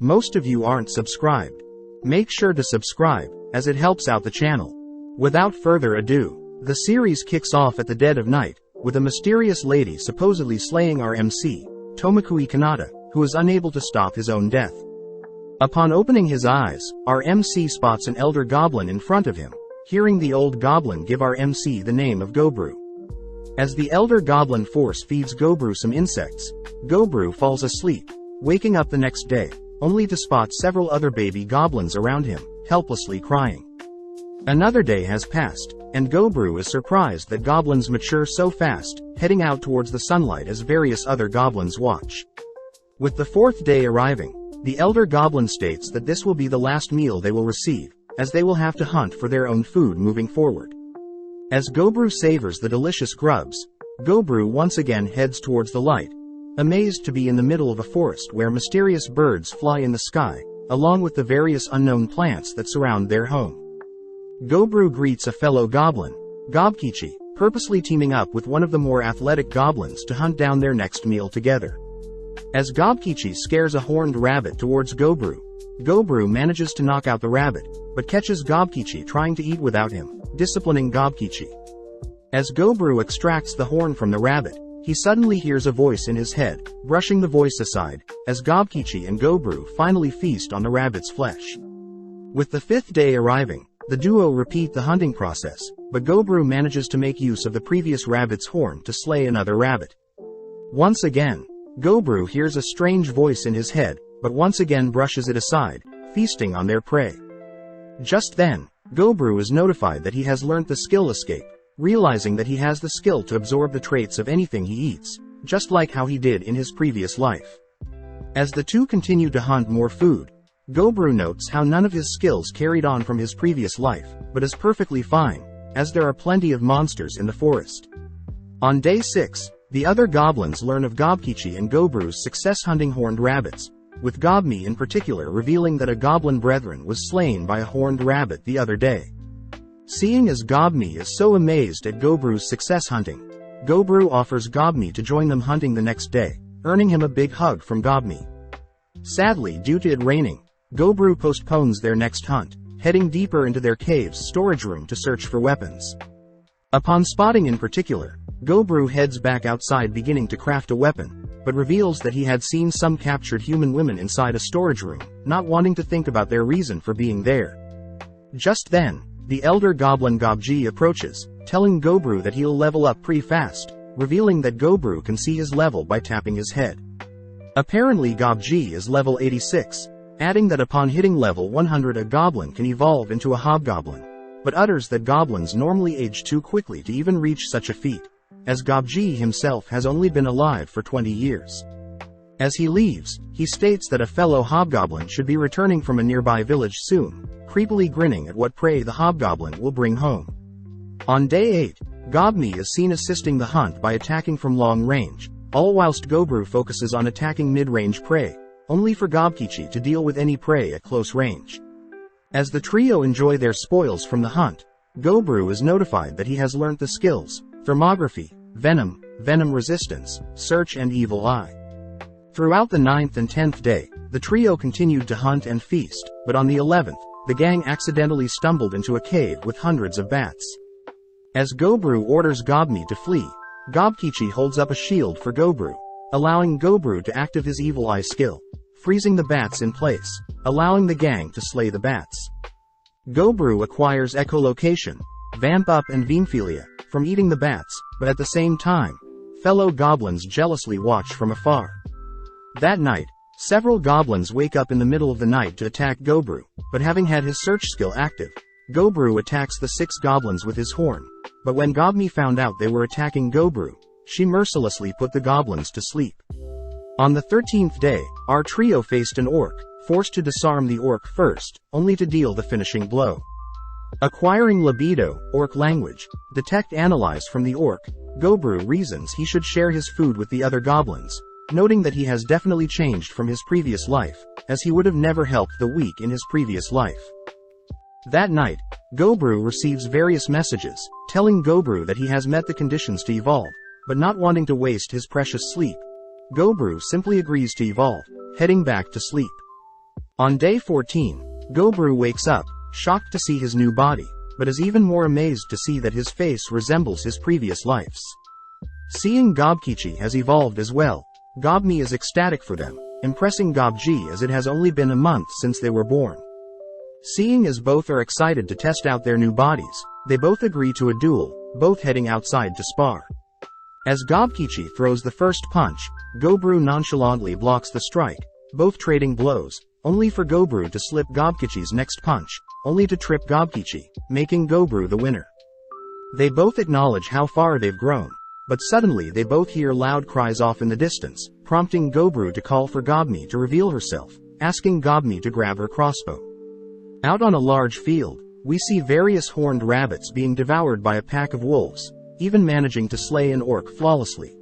Most of you aren't subscribed. Make sure to subscribe, as it helps out the channel. Without further ado, the series kicks off at the dead of night, with a mysterious lady supposedly slaying our MC, Tomokui Kanata, who is unable to stop his own death. Upon opening his eyes, our MC spots an elder goblin in front of him, hearing the old goblin give our MC the name of Gobru. As the elder goblin force feeds Gobru some insects, Gobru falls asleep, waking up the next day, only to spot several other baby goblins around him, helplessly crying. Another day has passed, and Gobru is surprised that goblins mature so fast, heading out towards the sunlight as various other goblins watch. With the fourth day arriving, the elder goblin states that this will be the last meal they will receive, as they will have to hunt for their own food moving forward. As Gobru savors the delicious grubs, Gobru once again heads towards the light, amazed to be in the middle of a forest where mysterious birds fly in the sky, along with the various unknown plants that surround their home. Gobru greets a fellow goblin, Gobkichi, purposely teaming up with one of the more athletic goblins to hunt down their next meal together. As Gobkichi scares a horned rabbit towards Gobru, Gobru manages to knock out the rabbit, but catches Gobkichi trying to eat without him, disciplining Gobkichi. As Gobru extracts the horn from the rabbit, he suddenly hears a voice in his head, brushing the voice aside, as Gobkichi and Gobru finally feast on the rabbit's flesh. With the fifth day arriving, the duo repeat the hunting process, but Gobru manages to make use of the previous rabbit's horn to slay another rabbit. Once again, Gobru hears a strange voice in his head, but once again brushes it aside, feasting on their prey. Just then, Gobru is notified that he has learnt the skill escape, realizing that he has the skill to absorb the traits of anything he eats, just like how he did in his previous life. As the two continue to hunt more food, Gobru notes how none of his skills carried on from his previous life, but is perfectly fine, as there are plenty of monsters in the forest. On day 6, the other goblins learn of Gobkichi and Gobru's success hunting horned rabbits, with Gobmi in particular revealing that a goblin brethren was slain by a horned rabbit the other day. Seeing as Gobmi is so amazed at Gobru's success hunting, Gobru offers Gobmi to join them hunting the next day, earning him a big hug from Gobmi. Sadly, due to it raining, Gobru postpones their next hunt, heading deeper into their cave's storage room to search for weapons. Upon spotting in particular, Gobru heads back outside beginning to craft a weapon, but reveals that he had seen some captured human women inside a storage room, not wanting to think about their reason for being there. Just then, the elder goblin Gobji approaches, telling Gobru that he'll level up pretty fast, revealing that Gobru can see his level by tapping his head. Apparently Gobji is level 86, adding that upon hitting level 100 a goblin can evolve into a hobgoblin, but utters that goblins normally age too quickly to even reach such a feat, as Gobji himself has only been alive for 20 years. As he leaves, he states that a fellow hobgoblin should be returning from a nearby village soon, creepily grinning at what prey the hobgoblin will bring home. On day 8, Gobmi is seen assisting the hunt by attacking from long range, all whilst Gobru focuses on attacking mid-range prey, only for Gobkichi to deal with any prey at close range. As the trio enjoy their spoils from the hunt, Gobru is notified that he has learnt the skills, Thermography, Venom, Venom Resistance, Search and Evil Eye. Throughout the 9th and 10th day, the trio continued to hunt and feast, but on the 11th, the gang accidentally stumbled into a cave with hundreds of bats. As Gobru orders Gobmi to flee, Gobkichi holds up a shield for Gobru, allowing Gobru to activate his Evil Eye skill, freezing the bats in place, allowing the gang to slay the bats. Gobru acquires Echolocation, Vamp Up and Venephilia, from eating the bats, but at the same time, fellow goblins jealously watch from afar. That night, several goblins wake up in the middle of the night to attack Gobru, but having had his search skill active, Gobru attacks the 6 goblins with his horn, but when Gobmi found out they were attacking Gobru, she mercilessly put the goblins to sleep. On the 13th day, our trio faced an orc, forced to disarm the orc first, only to deal the finishing blow. Acquiring Libido, Orc Language, Detect Analyze from the orc, Gobru reasons he should share his food with the other goblins, noting that he has definitely changed from his previous life, as he would have never helped the weak in his previous life. That night, Gobru receives various messages, telling Gobru that he has met the conditions to evolve, but not wanting to waste his precious sleep. Gobru simply agrees to evolve, heading back to sleep. On day 14, Gobru wakes up, shocked to see his new body, but is even more amazed to see that his face resembles his previous life's. Seeing Gobkichi has evolved as well, Gobni is ecstatic for them, impressing Gobji as it has only been a month since they were born. Seeing as both are excited to test out their new bodies, they both agree to a duel, both heading outside to spar. As Gobkichi throws the first punch, Gobru nonchalantly blocks the strike, both trading blows, only for Gobru to slip Gobkichi's next punch, only to trip Gobkichi, making Gobru the winner. They both acknowledge how far they've grown, but suddenly they both hear loud cries off in the distance, prompting Gobru to call for Gobni to reveal herself, asking Gobni to grab her crossbow. Out on a large field, we see various horned rabbits being devoured by a pack of wolves, even managing to slay an orc flawlessly.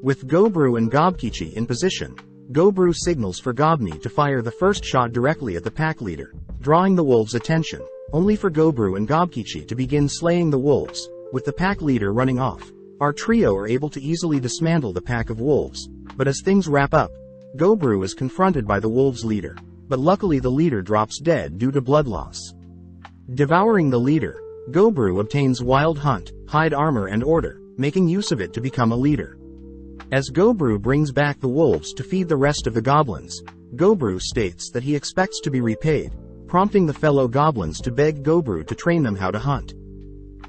With Gobru and Gobkichi in position, Gobru signals for Gobni to fire the first shot directly at the pack leader, drawing the wolves' attention, only for Gobru and Gobkichi to begin slaying the wolves, with the pack leader running off. Our trio are able to easily dismantle the pack of wolves, but as things wrap up, Gobru is confronted by the wolves' leader, but luckily the leader drops dead due to blood loss. Devouring the leader, Gobru obtains Wild Hunt, Hide Armor and Order, making use of it to become a leader. As Gobru brings back the wolves to feed the rest of the goblins, Gobru states that he expects to be repaid, prompting the fellow goblins to beg Gobru to train them how to hunt.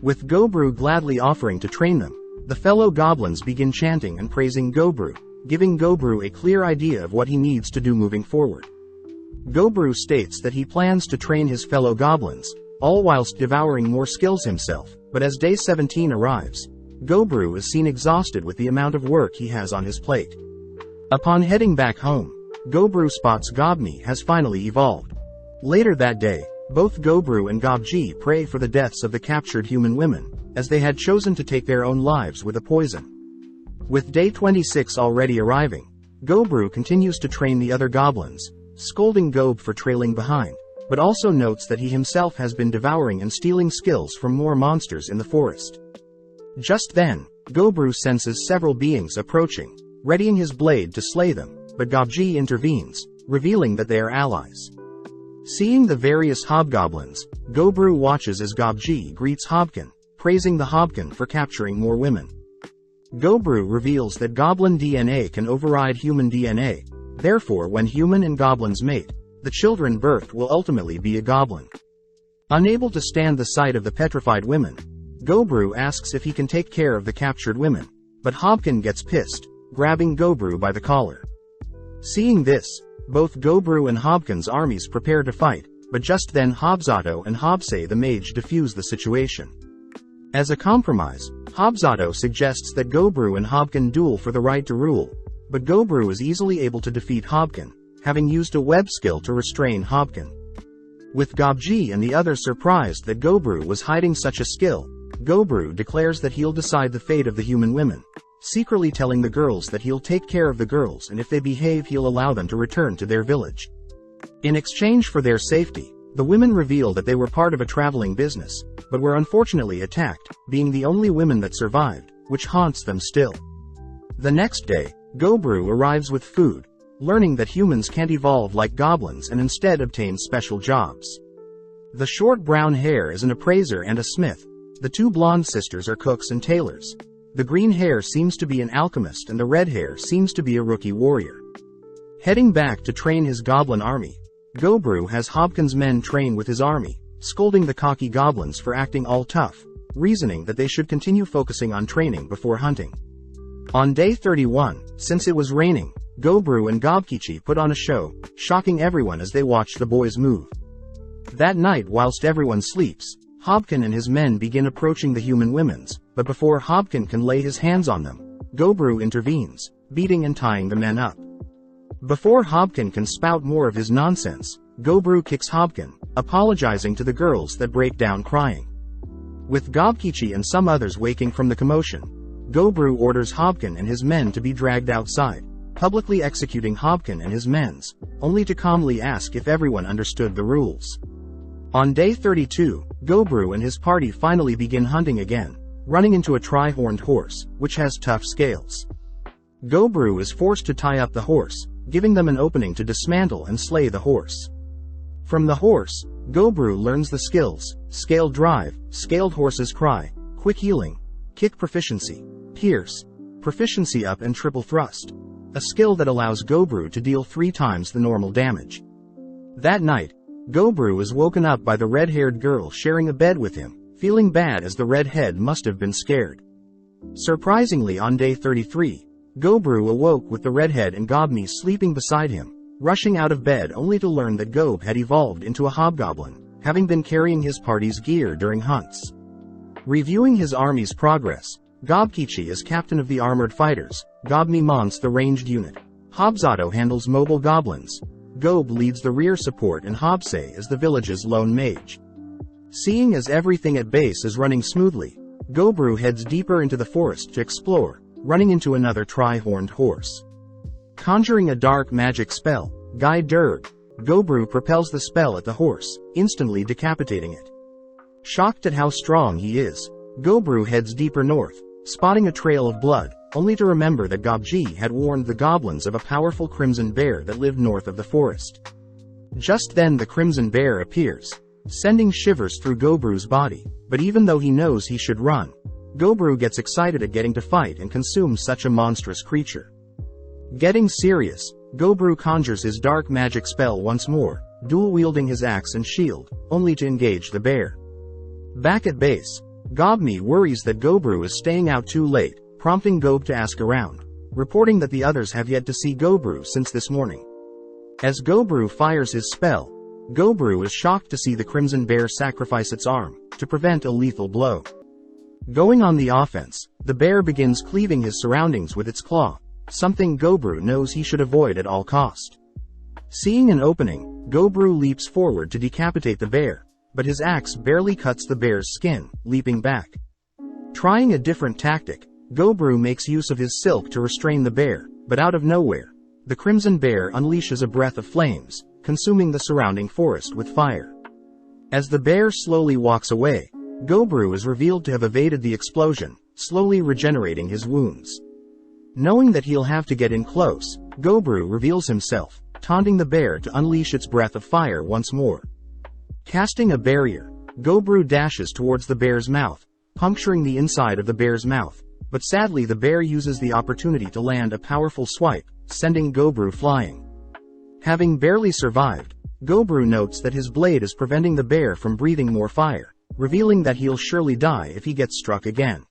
With Gobru gladly offering to train them, the fellow goblins begin chanting and praising Gobru, giving Gobru a clear idea of what he needs to do moving forward. Gobru states that he plans to train his fellow goblins, all whilst devouring more skills himself, but as day 17 arrives, Gobru is seen exhausted with the amount of work he has on his plate. Upon heading back home, Gobru spots Gobni has finally evolved. Later that day, both Gobru and Gobji pray for the deaths of the captured human women, as they had chosen to take their own lives with a poison. With day 26 already arriving, Gobru continues to train the other goblins, scolding Gob for trailing behind, but also notes that he himself has been devouring and stealing skills from more monsters in the forest. Just then, Gobru senses several beings approaching, readying his blade to slay them, but Gobji intervenes, revealing that they are allies. Seeing the various hobgoblins, Gobru watches as Gobji greets Hobkin, praising the Hobkin for capturing more women. Gobru reveals that goblin DNA can override human DNA, therefore when human and goblins mate, the children birthed will ultimately be a goblin. Unable to stand the sight of the petrified women, Gobru asks if he can take care of the captured women, but Hobkin gets pissed, grabbing Gobru by the collar. Seeing this, both Gobru and Hobkin's armies prepare to fight, but just then Hobzato and Hobsay the mage defuse the situation. As a compromise, Hobzato suggests that Gobru and Hobkin duel for the right to rule, but Gobru is easily able to defeat Hobkin, having used a web skill to restrain Hobkin. With Gobji and the others surprised that Gobru was hiding such a skill, Gobru declares that he'll decide the fate of the human women, secretly telling the girls that he'll take care of the girls and if they behave he'll allow them to return to their village. In exchange for their safety, the women reveal that they were part of a traveling business, but were unfortunately attacked, being the only women that survived, which haunts them still. The next day, Gobru arrives with food, learning that humans can't evolve like goblins and instead obtain special jobs. The short brown hair is an appraiser and a smith. The two blonde sisters are cooks and tailors. The green hair seems to be an alchemist and the red hair seems to be a rookie warrior. Heading back to train his goblin army, Gobru has Hobkin's men train with his army, scolding the cocky goblins for acting all tough, reasoning that they should continue focusing on training before hunting. On day 31, since it was raining, Gobru and Gobkichi put on a show, shocking everyone as they watched the boys move. That night whilst everyone sleeps, Hobkin and his men begin approaching the human women's, but before Hobkin can lay his hands on them, Gobru intervenes, beating and tying the men up. Before Hobkin can spout more of his nonsense, Gobru kicks Hobkin, apologizing to the girls that break down crying. With Gobkichi and some others waking from the commotion, Gobru orders Hobkin and his men to be dragged outside, publicly executing Hobkin and his men's, only to calmly ask if everyone understood the rules. On day 32, Gobru and his party finally begin hunting again, running into a tri-horned horse, which has tough scales. Gobru is forced to tie up the horse, giving them an opening to dismantle and slay the horse. From the horse, Gobru learns the skills: Scaled Drive, Scaled Horse's Cry, Quick Healing, Kick Proficiency, Pierce, Proficiency Up and Triple Thrust, a skill that allows Gobru to deal 3 times the normal damage. That night, Gobru is woken up by the red-haired girl sharing a bed with him, feeling bad as the redhead must have been scared. Surprisingly, on day 33, Gobru awoke with the redhead and Gobni sleeping beside him, rushing out of bed only to learn that Gob had evolved into a hobgoblin, having been carrying his party's gear during hunts. Reviewing his army's progress, Gobkichi is captain of the armored fighters, Gobni Mons the ranged unit, Hobzato handles mobile goblins, Gob leads the rear support and Hobse is the village's lone mage. Seeing as everything at base is running smoothly, Gobru heads deeper into the forest to explore, running into another tri-horned horse. Conjuring a dark magic spell, Gai Durg, Gobru propels the spell at the horse, instantly decapitating it. Shocked at how strong he is, Gobru heads deeper north, spotting a trail of blood, only to remember that Gobji had warned the goblins of a powerful crimson bear that lived north of the forest. Just then the crimson bear appears, sending shivers through Gobru's body, but even though he knows he should run, Gobru gets excited at getting to fight and consume such a monstrous creature. Getting serious, Gobru conjures his dark magic spell once more, dual-wielding his axe and shield, only to engage the bear. Back at base, Gobni worries that Gobru is staying out too late, prompting Gob to ask around, reporting that the others have yet to see Gobru since this morning. As Gobru fires his spell, Gobru is shocked to see the crimson bear sacrifice its arm, to prevent a lethal blow. Going on the offense, the bear begins cleaving his surroundings with its claw, something Gobru knows he should avoid at all cost. Seeing an opening, Gobru leaps forward to decapitate the bear, but his axe barely cuts the bear's skin, leaping back. Trying a different tactic, Gobru makes use of his silk to restrain the bear, but out of nowhere, the crimson bear unleashes a breath of flames, consuming the surrounding forest with fire. As the bear slowly walks away, Gobru is revealed to have evaded the explosion, slowly regenerating his wounds. Knowing that he'll have to get in close, Gobru reveals himself, taunting the bear to unleash its breath of fire once more. Casting a barrier, Gobru dashes towards the bear's mouth, puncturing the inside of the bear's mouth, but sadly the bear uses the opportunity to land a powerful swipe, sending Gobru flying. Having barely survived, Gobru notes that his blade is preventing the bear from breathing more fire, revealing that he'll surely die if he gets struck again.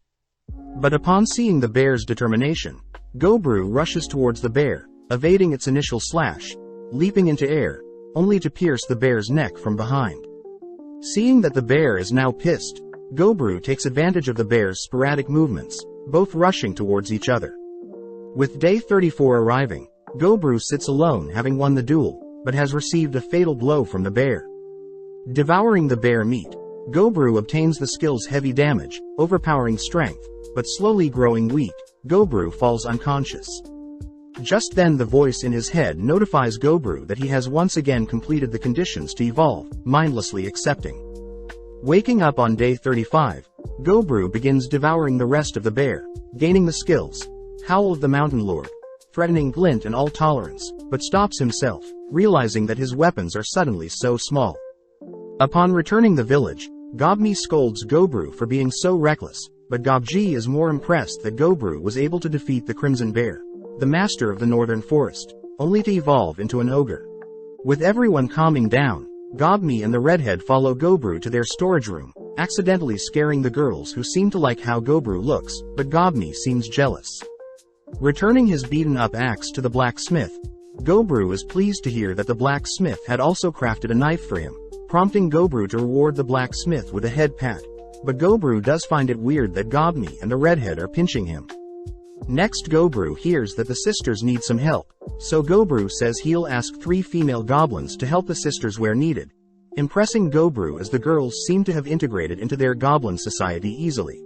But upon seeing the bear's determination, Gobru rushes towards the bear, evading its initial slash, leaping into air, only to pierce the bear's neck from behind. Seeing that the bear is now pissed, Gobru takes advantage of the bear's sporadic movements, both rushing towards each other. With day 34 arriving, Gobru sits alone having won the duel, but has received a fatal blow from the bear. Devouring the bear meat, Gobru obtains the skill's heavy damage, overpowering strength, but slowly growing weak, Gobru falls unconscious. Just then the voice in his head notifies Gobru that he has once again completed the conditions to evolve, mindlessly accepting. Waking up on day 35, Gobru begins devouring the rest of the bear, gaining the skills: Howl of the Mountain Lord, threatening Glint and All Tolerance, but stops himself, realizing that his weapons are suddenly so small. Upon returning the village, Gobni scolds Gobru for being so reckless, but Gobji is more impressed that Gobru was able to defeat the Crimson Bear, the master of the northern forest, only to evolve into an ogre. With everyone calming down, Gobni and the redhead follow Gobru to their storage room, accidentally scaring the girls who seem to like how Gobru looks, but Gobni seems jealous. Returning his beaten-up axe to the blacksmith, Gobru is pleased to hear that the blacksmith had also crafted a knife for him, prompting Gobru to reward the blacksmith with a head pat, but Gobru does find it weird that Gobni and the redhead are pinching him. Next, Gobru hears that the sisters need some help, so Gobru says he'll ask 3 female goblins to help the sisters where needed, impressing Gobru as the girls seem to have integrated into their goblin society easily.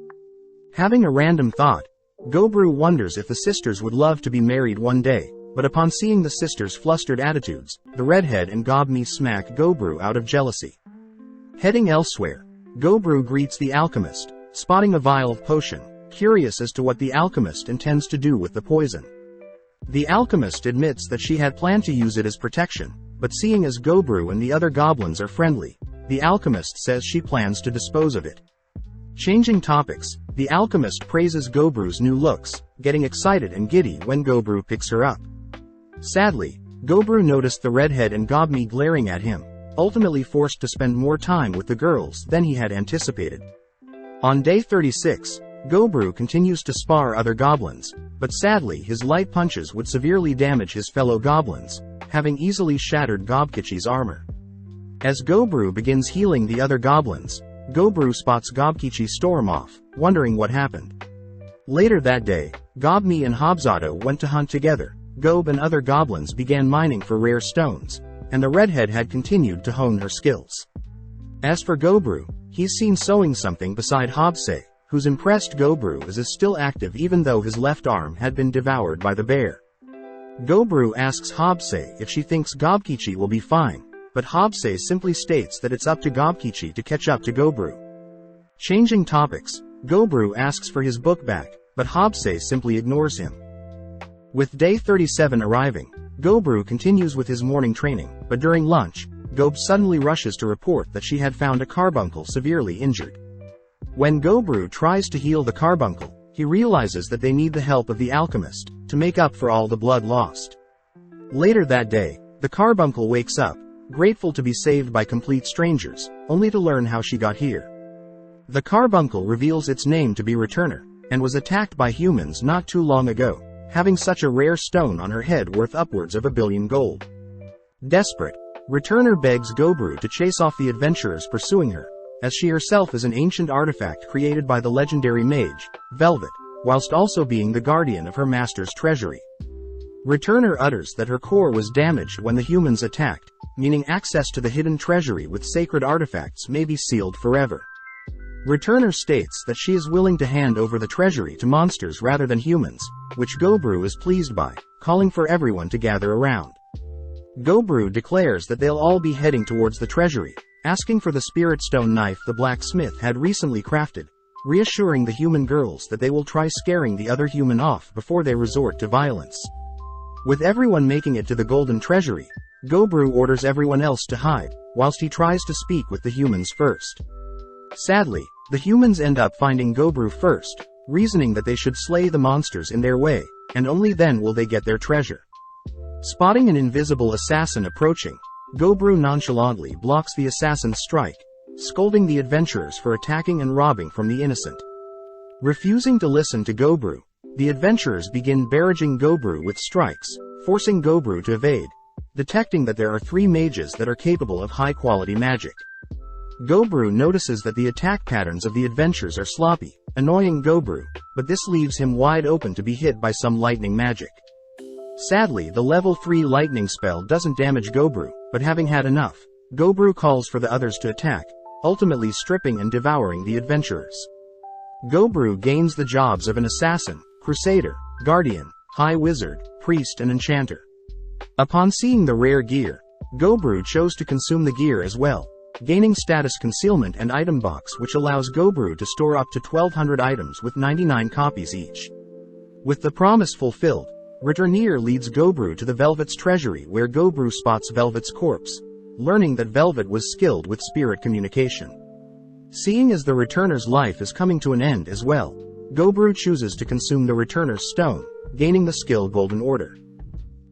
Having a random thought, Gobru wonders if the sisters would love to be married one day, but upon seeing the sisters' flustered attitudes, the redhead and Gobni smack Gobru out of jealousy. Heading elsewhere, Gobru greets the alchemist, spotting a vial of potion, curious as to what the alchemist intends to do with the poison. The alchemist admits that she had planned to use it as protection, but seeing as Gobru and the other goblins are friendly, the alchemist says she plans to dispose of it. Changing topics, the alchemist praises Gobru's new looks, getting excited and giddy when Gobru picks her up. Sadly, Gobru noticed the redhead and Gobni glaring at him, ultimately forced to spend more time with the girls than he had anticipated. On day 36, Gobru continues to spar other goblins, but sadly his light punches would severely damage his fellow goblins, having easily shattered Gobkichi's armor. As Gobru begins healing the other goblins, Gobru spots Gobkichi storm off, wondering what happened. Later that day, Gobni and Hobzato went to hunt together. Gob and other goblins began mining for rare stones, and the redhead had continued to hone her skills. As for Gobru, he's seen sewing something beside Hobse, who's impressed Gobru as is still active even though his left arm had been devoured by the bear. Gobru asks Hobse if she thinks Gobkichi will be fine, but Hobse simply states that it's up to Gobkichi to catch up to Gobru. Changing topics, Gobru asks for his book back, but Hobse simply ignores him. With day 37 arriving, Gobru continues with his morning training, but during lunch, Gob suddenly rushes to report that she had found a carbuncle severely injured. When Gobru tries to heal the carbuncle, he realizes that they need the help of the alchemist to make up for all the blood lost. Later that day, the carbuncle wakes up, grateful to be saved by complete strangers, only to learn how she got here. The carbuncle reveals its name to be Returner, and was attacked by humans not too long ago, having such a rare stone on her head worth upwards of 1 billion gold. Desperate, Returner begs Gobru to chase off the adventurers pursuing her, as she herself is an ancient artifact created by the legendary mage, Velvet, whilst also being the guardian of her master's treasury. Returner utters that her core was damaged when the humans attacked, meaning access to the hidden treasury with sacred artifacts may be sealed forever. Returner states that she is willing to hand over the treasury to monsters rather than humans, which Gobru is pleased by, calling for everyone to gather around. Gobru declares that they'll all be heading towards the treasury, asking for the spirit stone knife the blacksmith had recently crafted, reassuring the human girls that they will try scaring the other human off before they resort to violence. With everyone making it to the golden treasury, Gobru orders everyone else to hide, whilst he tries to speak with the humans first. Sadly, the humans end up finding Gobru first, reasoning that they should slay the monsters in their way, and only then will they get their treasure. Spotting an invisible assassin approaching, Gobru nonchalantly blocks the assassin's strike, scolding the adventurers for attacking and robbing from the innocent. Refusing to listen to Gobru, the adventurers begin barraging Gobru with strikes, forcing Gobru to evade, detecting that there are 3 mages that are capable of high-quality magic. Gobru notices that the attack patterns of the adventurers are sloppy, annoying Gobru, but this leaves him wide open to be hit by some lightning magic. Sadly, the level 3 lightning spell doesn't damage Gobru, but having had enough, Gobru calls for the others to attack, ultimately stripping and devouring the adventurers. Gobru gains the jobs of an assassin, crusader, guardian, high wizard, priest and enchanter. Upon seeing the rare gear, Gobru chose to consume the gear as well, gaining status concealment and item box which allows Gobru to store up to 1200 items with 99 copies each. With the promise fulfilled, Returner leads Gobru to the Velvet's treasury where Gobru spots Velvet's corpse, learning that Velvet was skilled with spirit communication. Seeing as the Returner's life is coming to an end as well, Gobru chooses to consume the Returner's stone, gaining the skill Golden Order.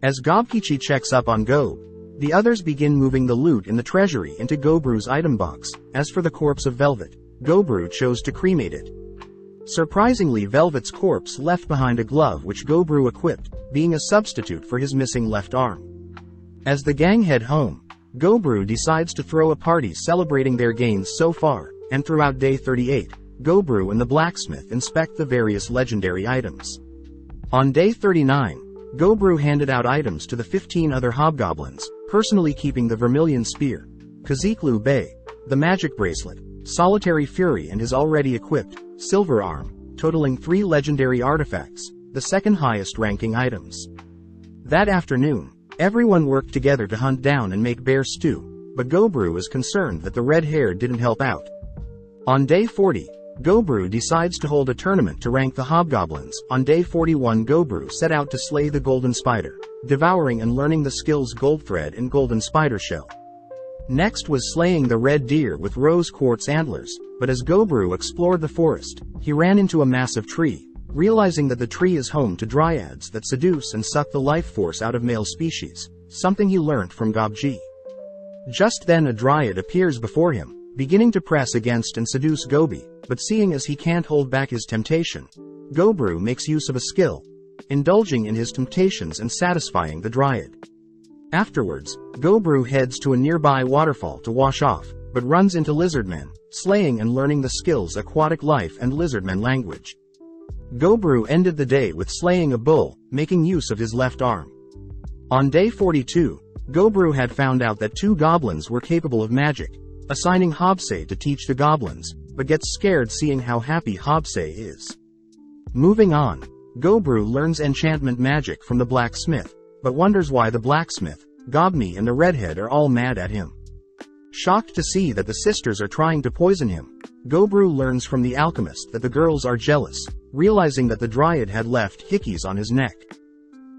As Gobkichi checks up on Gob, the others begin moving the loot in the treasury into Gobru's item box. As for the corpse of Velvet, Gobru chose to cremate it. Surprisingly, Velvet's corpse left behind a glove which Gobru equipped, being a substitute for his missing left arm. As the gang head home, Gobru decides to throw a party celebrating their gains so far, and throughout day 38, Gobru and the blacksmith inspect the various legendary items. On day 39, Gobru handed out items to the 15 other hobgoblins, personally keeping the Vermilion Spear, Kaziklu Bay, the Magic Bracelet, Solitary Fury and his already equipped, Silver Arm, totaling 3 legendary artifacts, the second highest ranking items. That afternoon, everyone worked together to hunt down and make bear stew, but Gobru is concerned that the red hair didn't help out. On day 40, Gobru decides to hold a tournament to rank the hobgoblins. On day 41, Gobru set out to slay the golden spider, devouring and learning the skills goldthread and golden spider shell. Next was slaying the red deer with rose quartz antlers, but as Gobru explored the forest, he ran into a massive tree, realizing that the tree is home to dryads that seduce and suck the life force out of male species, something he learnt from Gobji. Just then a dryad appears before him, beginning to press against and seduce Gobi, but seeing as he can't hold back his temptation, Gobru makes use of a skill, indulging in his temptations and satisfying the dryad. Afterwards, Gobru heads to a nearby waterfall to wash off, but runs into lizardmen, slaying and learning the skills aquatic life and lizardmen language. Gobru ended the day with slaying a bull, making use of his left arm. On day 42, Gobru had found out that 2 goblins were capable of magic, assigning Hobsei to teach the goblins, but gets scared seeing how happy Hobsei is. Moving on, Gobru learns enchantment magic from the blacksmith, but wonders why the blacksmith, Gobni and the redhead are all mad at him. Shocked to see that the sisters are trying to poison him, Gobru learns from the alchemist that the girls are jealous, realizing that the dryad had left hickeys on his neck.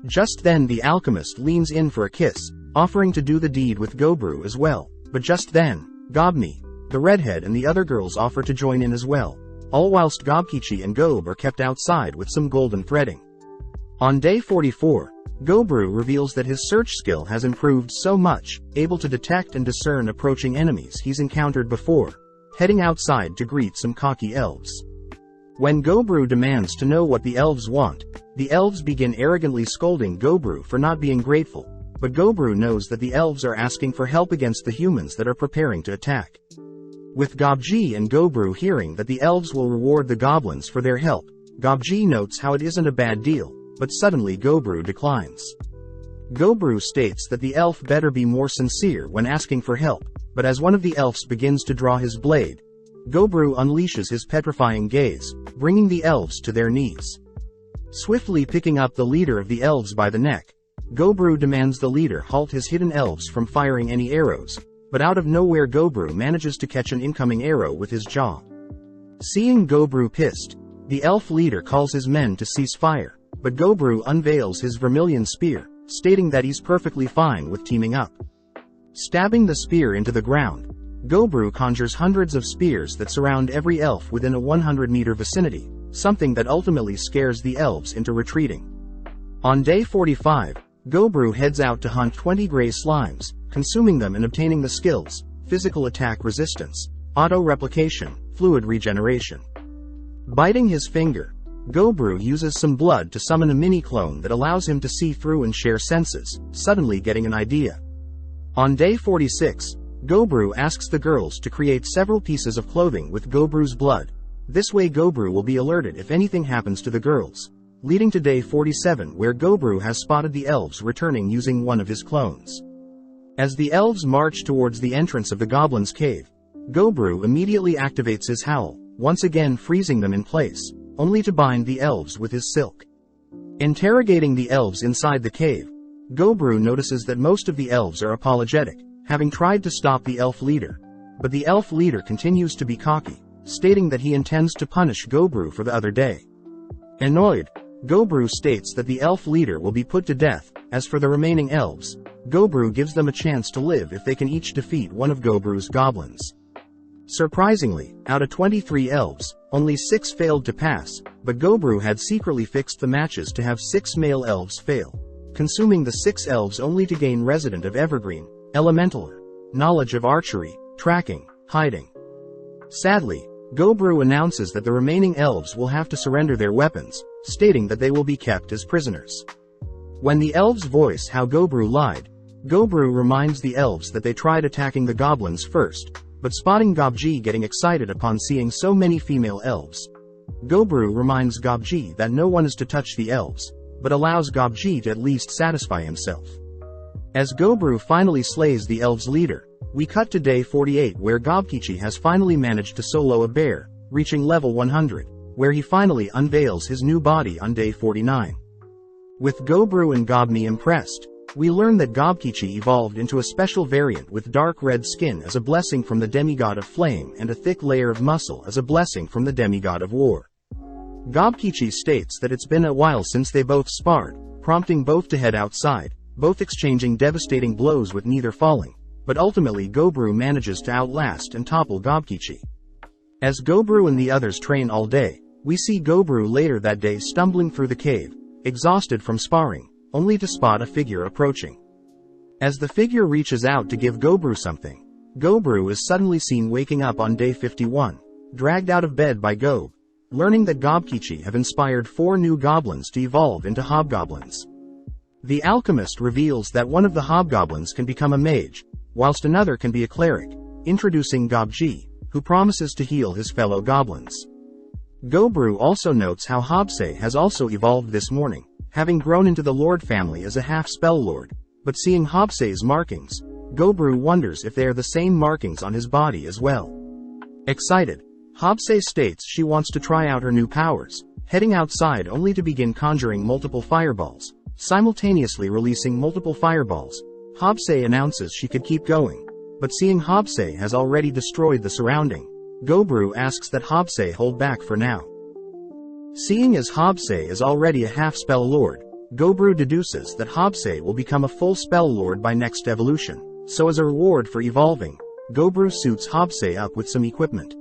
Just then the alchemist leans in for a kiss, offering to do the deed with Gobru as well, but just then, Gobni, the redhead and the other girls offer to join in as well, all whilst Gobkichi and Gob are kept outside with some golden threading. On day 44, Gobru reveals that his search skill has improved so much, able to detect and discern approaching enemies he's encountered before, heading outside to greet some cocky elves. When Gobru demands to know what the elves want, the elves begin arrogantly scolding Gobru for not being grateful, but Gobru knows that the elves are asking for help against the humans that are preparing to attack. With Gobji and Gobru hearing that the elves will reward the goblins for their help, Gobji notes how it isn't a bad deal, but suddenly Gobru declines. Gobru states that the elf better be more sincere when asking for help, but as one of the elves begins to draw his blade, Gobru unleashes his petrifying gaze, bringing the elves to their knees. Swiftly picking up the leader of the elves by the neck, Gobru demands the leader halt his hidden elves from firing any arrows, but out of nowhere Gobru manages to catch an incoming arrow with his jaw. Seeing Gobru pissed, the elf leader calls his men to cease fire, but Gobru unveils his vermilion spear, stating that he's perfectly fine with teaming up. Stabbing the spear into the ground, Gobru conjures hundreds of spears that surround every elf within a 100-meter vicinity, something that ultimately scares the elves into retreating. On day 45, Gobru heads out to hunt 20 gray slimes, consuming them and obtaining the skills, physical attack resistance, auto-replication, fluid regeneration. Biting his finger, Gobru uses some blood to summon a mini-clone that allows him to see through and share senses, suddenly getting an idea. On day 46, Gobru asks the girls to create several pieces of clothing with Gobru's blood. This way Gobru will be alerted if anything happens to the girls, leading to day 47 where Gobru has spotted the elves returning using one of his clones. As the elves march towards the entrance of the goblins' cave, Gobru immediately activates his howl, once again freezing them in place, only to bind the elves with his silk. Interrogating the elves inside the cave, Gobru notices that most of the elves are apologetic, having tried to stop the elf leader, but the elf leader continues to be cocky, stating that he intends to punish Gobru for the other day. Annoyed, Gobru states that the elf leader will be put to death. As for the remaining elves, Gobru gives them a chance to live if they can each defeat one of Gobru's goblins. Surprisingly, out of 23 elves, only 6 failed to pass, but Gobru had secretly fixed the matches to have 6 male elves fail, consuming the 6 elves only to gain Resident of Evergreen, Elementaler, knowledge of archery, tracking, hiding. Sadly, Gobru announces that the remaining elves will have to surrender their weapons, stating that they will be kept as prisoners. When the elves voice how Gobru lied, Gobru reminds the elves that they tried attacking the goblins first, but spotting Gobji getting excited upon seeing so many female elves. Gobru reminds Gobji that no one is to touch the elves, but allows Gobji to at least satisfy himself. As Gobru finally slays the elves' leader, we cut to day 48 where Gobkichi has finally managed to solo a bear, reaching level 100, where he finally unveils his new body on day 49. With Gobru and Gobni impressed, we learn that Gobkichi evolved into a special variant with dark red skin as a blessing from the demigod of flame and a thick layer of muscle as a blessing from the demigod of war. Gobkichi states that it's been a while since they both sparred, prompting both to head outside, both exchanging devastating blows with neither falling, but ultimately Gobru manages to outlast and topple Gobkichi. As Gobru and the others train all day, we see Gobru later that day stumbling through the cave, exhausted from sparring, only to spot a figure approaching. As the figure reaches out to give Gobru something, Gobru is suddenly seen waking up on day 51, dragged out of bed by Gob, learning that Gobkichi have inspired 4 new goblins to evolve into hobgoblins. The alchemist reveals that one of the hobgoblins can become a mage, whilst another can be a cleric, introducing Gobji, who promises to heal his fellow goblins. Gobru also notes how Hobse has also evolved this morning, having grown into the Lord family as a half-spell lord, but seeing Hobse's markings, Gobru wonders if they are the same markings on his body as well. Excited, Hobse states she wants to try out her new powers, heading outside only to begin conjuring multiple fireballs, simultaneously releasing multiple fireballs. Hobse announces she could keep going, but seeing Hobse has already destroyed the surrounding, Gobru asks that Hobse hold back for now. Seeing as Hobse is already a half-spell lord, Gobru deduces that Hobse will become a full spell lord by next evolution, so as a reward for evolving, Gobru suits Hobse up with some equipment.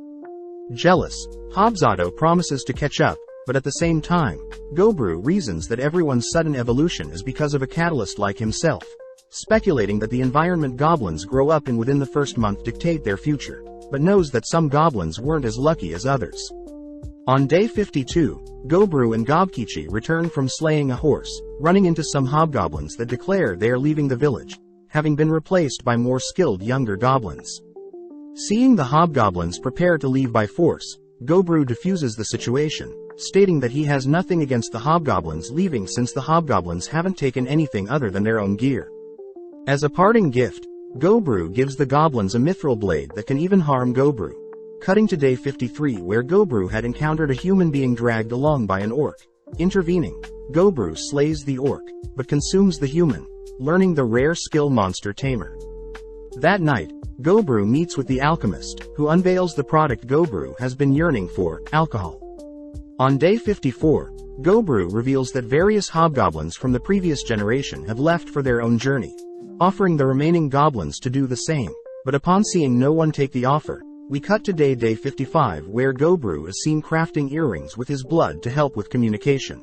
Jealous, Hobzato promises to catch up, but at the same time, Gobru reasons that everyone's sudden evolution is because of a catalyst like himself, speculating that the environment goblins grow up in within the first month dictate their future, but knows that some goblins weren't as lucky as others. On day 52, Gobru and Gobkichi return from slaying a horse, running into some hobgoblins that declare they are leaving the village, having been replaced by more skilled younger goblins. Seeing the hobgoblins prepare to leave by force, Gobru diffuses the situation, stating that he has nothing against the hobgoblins leaving since the hobgoblins haven't taken anything other than their own gear. As a parting gift, Gobru gives the goblins a mithril blade that can even harm Gobru. Cutting to day 53 where Gobru had encountered a human being dragged along by an orc. Intervening, Gobru slays the orc, but consumes the human, learning the rare skill Monster Tamer. That night, Gobru meets with the alchemist, who unveils the product Gobru has been yearning for, alcohol. On day 54, Gobru reveals that various hobgoblins from the previous generation have left for their own journey, offering the remaining goblins to do the same, but upon seeing no one take the offer, we cut to day 55 where Gobru is seen crafting earrings with his blood to help with communication.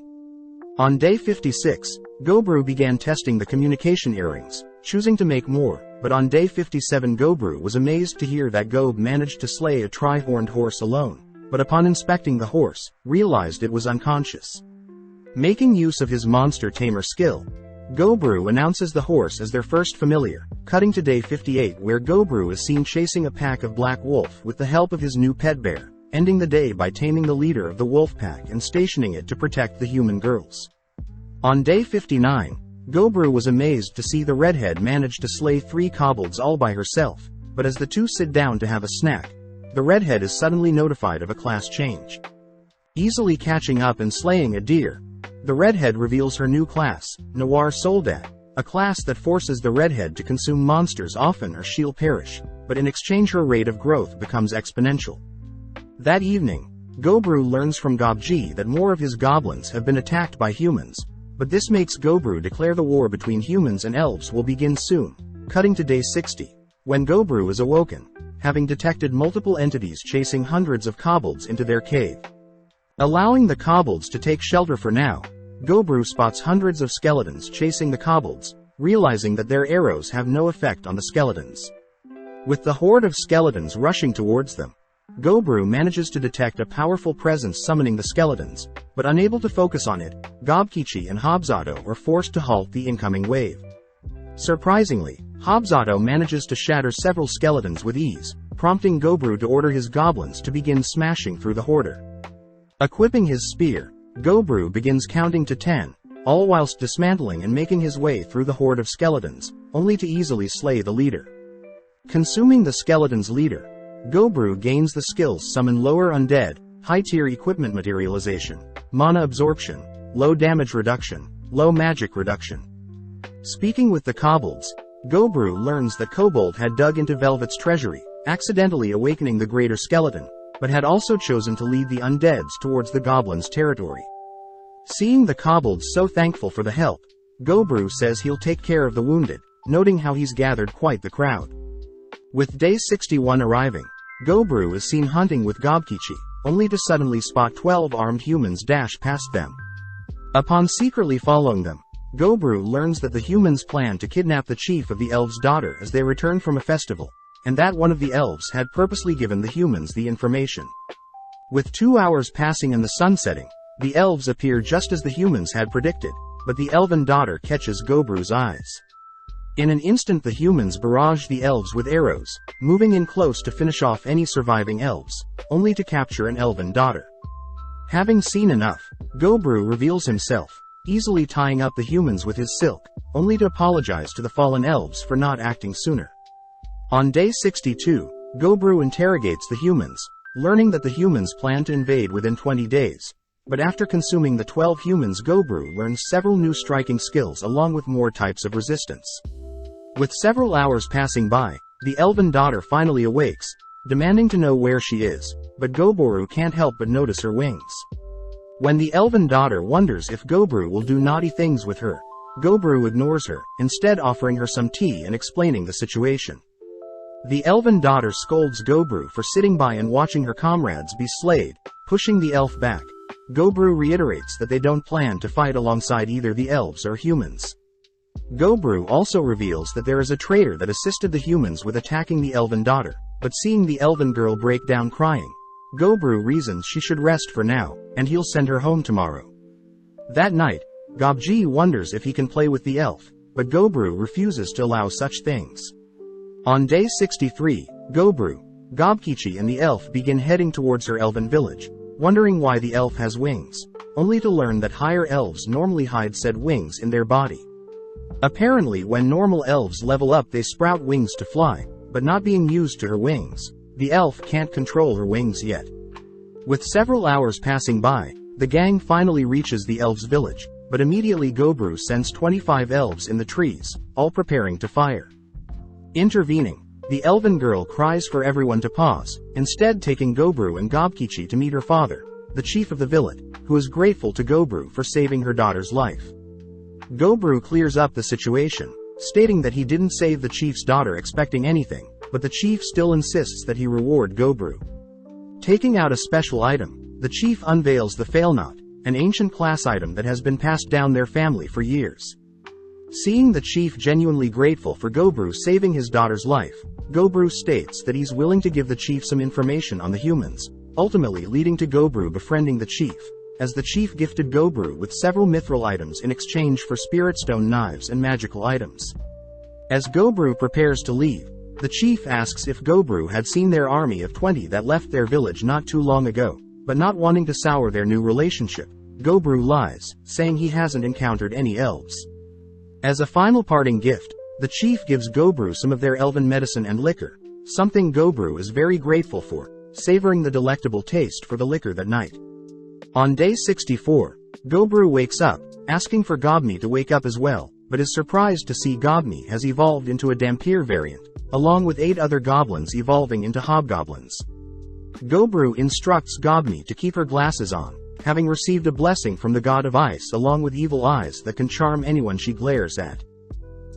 On day 56, Gobru began testing the communication earrings, choosing to make more, but on day 57 Gobru was amazed to hear that Gob managed to slay a tri-horned horse alone, but upon inspecting the horse, realized it was unconscious. Making use of his Monster Tamer skill, Gobru announces the horse as their first familiar, cutting to day 58 where Gobru is seen chasing a pack of black wolf with the help of his new pet bear, ending the day by taming the leader of the wolf pack and stationing it to protect the human girls. On day 59, Gobru was amazed to see the redhead manage to slay 3 kobolds all by herself, but as the two sit down to have a snack, the redhead is suddenly notified of a class change. Easily catching up and slaying a deer, the redhead reveals her new class, Noir Soldat, a class that forces the redhead to consume monsters often or she'll perish, but in exchange her rate of growth becomes exponential. That evening, Gobru learns from Gobji that more of his goblins have been attacked by humans, but this makes Gobru declare the war between humans and elves will begin soon, cutting to day 60, when Gobru is awoken, having detected multiple entities chasing hundreds of kobolds into their cave. Allowing the kobolds to take shelter for now, Gobru spots hundreds of skeletons chasing the kobolds, realizing that their arrows have no effect on the skeletons. With the horde of skeletons rushing towards them, Gobru manages to detect a powerful presence summoning the skeletons, but unable to focus on it, Gobkichi and Hobzato are forced to halt the incoming wave. Surprisingly, Hobzato manages to shatter several skeletons with ease, prompting Gobru to order his goblins to begin smashing through the hoarder. Equipping his spear, Gobru begins counting to 10, all whilst dismantling and making his way through the horde of skeletons, only to easily slay the leader. Consuming the skeleton's leader, Gobru gains the skills Summon Lower Undead, High-Tier Equipment Materialization, Mana Absorption, Low Damage Reduction, Low Magic Reduction. Speaking with the kobolds, Gobru learns that Kobold had dug into Velvet's treasury, accidentally awakening the greater skeleton, but had also chosen to lead the undeads towards the goblins' territory. Seeing the kobolds so thankful for the help, Gobru says he'll take care of the wounded, noting how he's gathered quite the crowd. With day 61 arriving, Gobru is seen hunting with Gobkichi, only to suddenly spot 12 armed humans dash past them. Upon secretly following them, Gobru learns that the humans plan to kidnap the chief of the elves' daughter as they return from a festival, and that one of the elves had purposely given the humans the information. With 2 hours passing and the sun setting, the elves appear just as the humans had predicted, but the elven daughter catches Gobru's eyes. In an instant the humans barrage the elves with arrows, moving in close to finish off any surviving elves, only to capture an elven daughter. Having seen enough, Gobru reveals himself, easily tying up the humans with his silk, only to apologize to the fallen elves for not acting sooner. On day 62, Gobru interrogates the humans, learning that the humans plan to invade within 20 days. But after consuming the 12 humans, Gobru learns several new striking skills along with more types of resistance. With several hours passing by, the elven daughter finally awakes, demanding to know where she is, but Gobru can't help but notice her wings. When the elven daughter wonders if Gobru will do naughty things with her, Gobru ignores her, instead offering her some tea and explaining the situation. The elven daughter scolds Gobru for sitting by and watching her comrades be slayed, pushing the elf back. Gobru reiterates that they don't plan to fight alongside either the elves or humans. Gobru also reveals that there is a traitor that assisted the humans with attacking the elven daughter, but seeing the elven girl break down crying, Gobru reasons she should rest for now, and he'll send her home tomorrow. That night, Gobji wonders if he can play with the elf, but Gobru refuses to allow such things. On day 63, Gobru, Gobkichi and the elf begin heading towards her elven village, wondering why the elf has wings, only to learn that higher elves normally hide said wings in their body. Apparently when normal elves level up they sprout wings to fly, but not being used to her wings, the elf can't control her wings yet. With several hours passing by, the gang finally reaches the elves' village, but immediately Gobru sends 25 elves in the trees, all preparing to fire. Intervening, the elven girl cries for everyone to pause, instead taking Gobru and Gobkichi to meet her father, the chief of the village, who is grateful to Gobru for saving her daughter's life. Gobru clears up the situation, stating that he didn't save the chief's daughter expecting anything, but the chief still insists that he reward Gobru. Taking out a special item, the chief unveils the Failknot, an ancient class item that has been passed down their family for years. Seeing the chief genuinely grateful for Gobru saving his daughter's life, Gobru states that he's willing to give the chief some information on the humans, ultimately leading to Gobru befriending the chief, as the chief gifted Gobru with several mithril items in exchange for spirit stone knives and magical items. As Gobru prepares to leave, the chief asks if Gobru had seen their army of 20 that left their village not too long ago, but not wanting to sour their new relationship, Gobru lies, saying he hasn't encountered any elves. As a final parting gift, the chief gives Gobru some of their elven medicine and liquor, something Gobru is very grateful for, savoring the delectable taste for the liquor that night. On day 64, Gobru wakes up, asking for Gobni to wake up as well, but is surprised to see Gobni has evolved into a Dhampir variant, along with 8 other goblins evolving into hobgoblins. Gobru instructs Gobni to keep her glasses on, having received a blessing from the god of ice along with evil eyes that can charm anyone she glares at.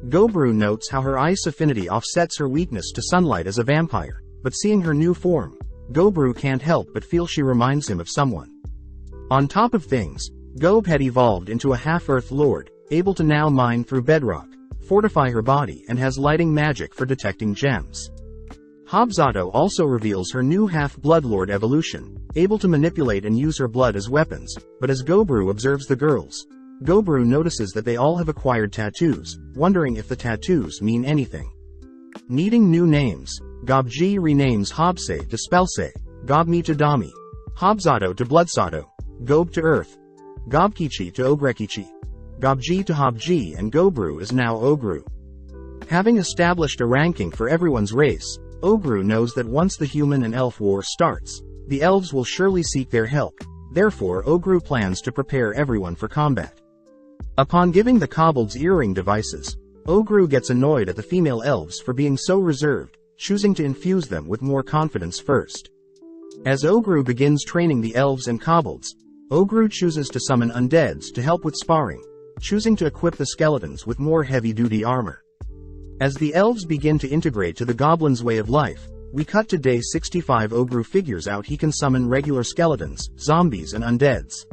Gobru notes how her ice affinity offsets her weakness to sunlight as a vampire, but seeing her new form, Gobru can't help but feel she reminds him of someone. On top of things, Gob had evolved into a half-earth lord, able to now mine through bedrock, fortify her body and has lighting magic for detecting gems. Hobzato also reveals her new half-blood lord evolution, able to manipulate and use her blood as weapons, but as Gobru observes the girls, Gobru notices that they all have acquired tattoos, wondering if the tattoos mean anything. Needing new names, Gobji renames Hobse to Spelse, Gobmi to Dami, Hobzato to Bloodsato, Gob to Earth, Gobkichi to Ogrekichi, Gobji to Hobji, and Gobru is now Ogru. Having established a ranking for everyone's race, Ogru knows that once the human and elf war starts, the elves will surely seek their help, therefore Ogru plans to prepare everyone for combat. Upon giving the kobolds earring devices, Ogru gets annoyed at the female elves for being so reserved, choosing to infuse them with more confidence first. As Ogru begins training the elves and kobolds, Ogru chooses to summon undeads to help with sparring, choosing to equip the skeletons with more heavy-duty armor. As the elves begin to integrate to the goblins' way of life, we cut to day 65. Ogru figures out he can summon regular skeletons, zombies and undeads.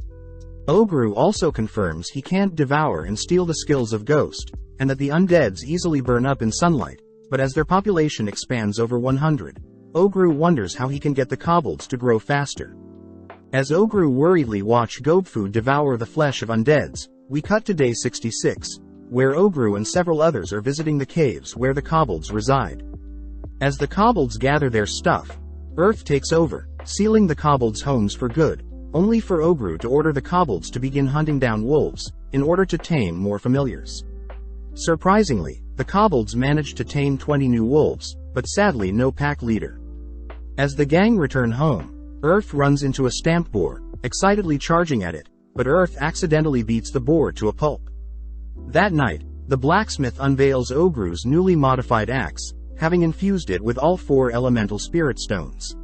Ogru also confirms he can't devour and steal the skills of Ghost, and that the undeads easily burn up in sunlight, but as their population expands over 100, Ogru wonders how he can get the kobolds to grow faster. As Ogru worriedly watch Gobfu devour the flesh of undeads, we cut to day 66, where Ogru and several others are visiting the caves where the kobolds reside. As the kobolds gather their stuff, Earth takes over, sealing the kobolds' homes for good, only for Ogru to order the kobolds to begin hunting down wolves, in order to tame more familiars. Surprisingly, the kobolds manage to tame 20 new wolves, but sadly no pack leader. As the gang return home, Earth runs into a stamp boar, excitedly charging at it, but Earth accidentally beats the boar to a pulp. That night, the blacksmith unveils Ogru's newly modified axe, having infused it with all 4 elemental spirit stones.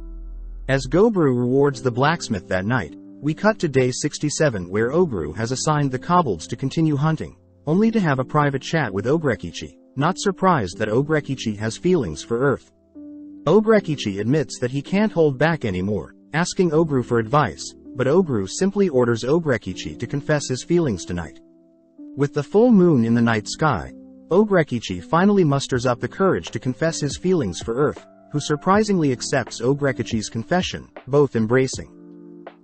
As Gobru rewards the blacksmith that night, we cut to day 67 where Ogru has assigned the kobolds to continue hunting, only to have a private chat with Ogrekichi, not surprised that Ogrekichi has feelings for Earth. Ogrekichi admits that he can't hold back anymore, asking Ogru for advice, but Ogru simply orders Ogrekichi to confess his feelings tonight. With the full moon in the night sky, Ogrekichi finally musters up the courage to confess his feelings for Earth, who surprisingly accepts Ogrekichi's confession, both embracing.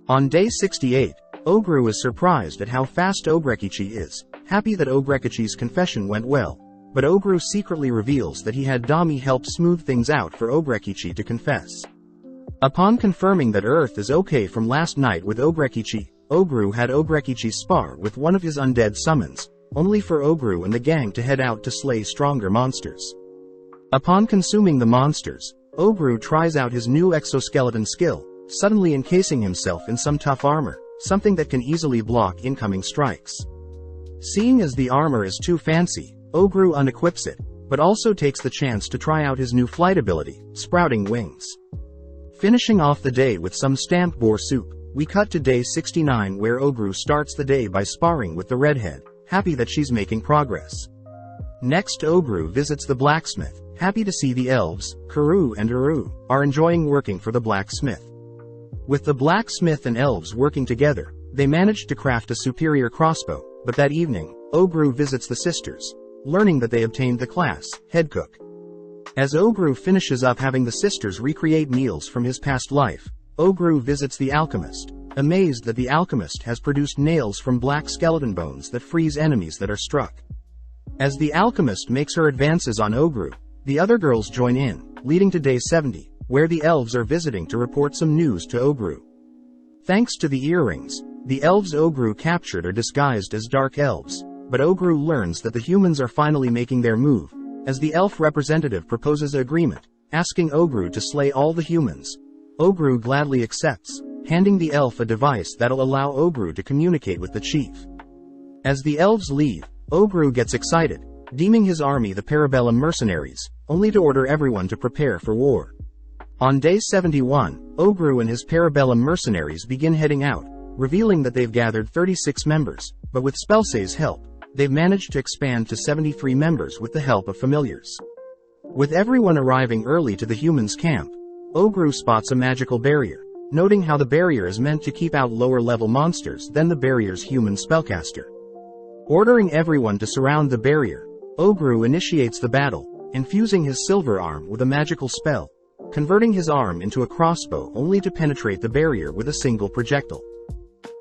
On day 68, Ogru is surprised at how fast Ogrekichi is, happy that Ogrekichi's confession went well, but Ogru secretly reveals that he had Dami help smooth things out for Ogrekichi to confess. Upon confirming that Earth is okay from last night with Ogrekichi, Ogru had Ogrekichi spar with one of his undead summons, only for Ogru and the gang to head out to slay stronger monsters. Upon consuming the monsters, Ogru tries out his new exoskeleton skill, suddenly encasing himself in some tough armor, something that can easily block incoming strikes. Seeing as the armor is too fancy, Ogru unequips it, but also takes the chance to try out his new flight ability, sprouting wings. Finishing off the day with some stamp boar soup, we cut to day 69 where Ogru starts the day by sparring with the redhead, happy that she's making progress. Next Ogru visits the blacksmith, happy to see the elves, Kuru and Uru, are enjoying working for the blacksmith. With the blacksmith and elves working together, they manage to craft a superior crossbow, but that evening, Ogru visits the sisters, learning that they obtained the class, head cook. As Ogru finishes up having the sisters recreate meals from his past life, Ogru visits the alchemist, amazed that the alchemist has produced nails from black skeleton bones that freeze enemies that are struck. As the alchemist makes her advances on Ogru, the other girls join in, leading to day 70, where the elves are visiting to report some news to Ogru. Thanks to the earrings, the elves Ogru captured are disguised as dark elves, but Ogru learns that the humans are finally making their move, as the elf representative proposes an agreement, asking Ogru to slay all the humans. Ogru gladly accepts, handing the elf a device that'll allow Ogru to communicate with the chief. As the elves leave, Ogru gets excited, deeming his army the Parabellum mercenaries, only to order everyone to prepare for war. On day 71, Ogru and his Parabellum mercenaries begin heading out, revealing that they've gathered 36 members, but with Spelsay's help, they've managed to expand to 73 members with the help of familiars. With everyone arriving early to the humans' camp, Ogru spots a magical barrier, noting how the barrier is meant to keep out lower-level monsters than the barrier's human spellcaster. Ordering everyone to surround the barrier, Ogru initiates the battle, infusing his silver arm with a magical spell, converting his arm into a crossbow only to penetrate the barrier with a single projectile.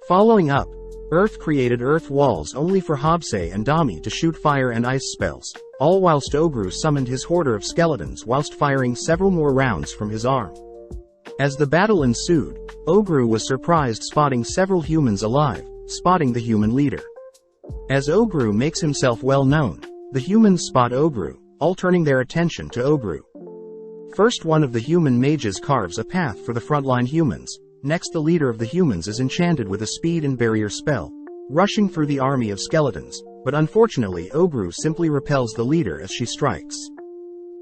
Following up, Earth created earth walls only for Hobsay and Dami to shoot fire and ice spells, all whilst Ogru summoned his hoarder of skeletons whilst firing several more rounds from his arm. As the battle ensued, Ogru was surprised spotting several humans alive, spotting the human leader. As Ogru makes himself well known, the humans spot Ogru, all turning their attention to Ogru. First, one of the human mages carves a path for the frontline humans. Next, the leader of the humans is enchanted with a speed and barrier spell, rushing through the army of skeletons, but unfortunately Ogru simply repels the leader as she strikes.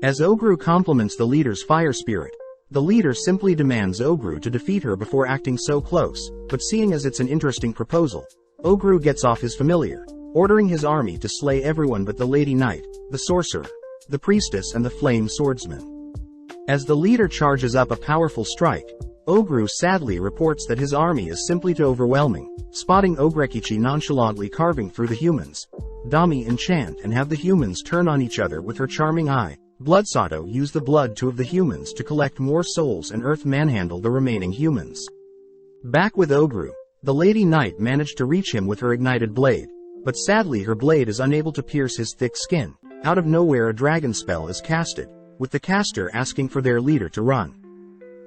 As Ogru compliments the leader's fire spirit, the leader simply demands Ogru to defeat her before acting so close, but seeing as it's an interesting proposal, Ogru gets off his familiar, ordering his army to slay everyone but the Lady Knight, the sorcerer, the priestess and the flame swordsman. As the leader charges up a powerful strike, Ogru sadly reports that his army is simply too overwhelming, spotting Ogrekichi nonchalantly carving through the humans. Dami enchant and have the humans turn on each other with her charming eye. Bloodsato use the blood of the humans to collect more souls and Earth manhandle the remaining humans. Back with Ogru, the Lady Knight managed to reach him with her ignited blade, but sadly her blade is unable to pierce his thick skin. Out of nowhere a dragon spell is casted, with the caster asking for their leader to run.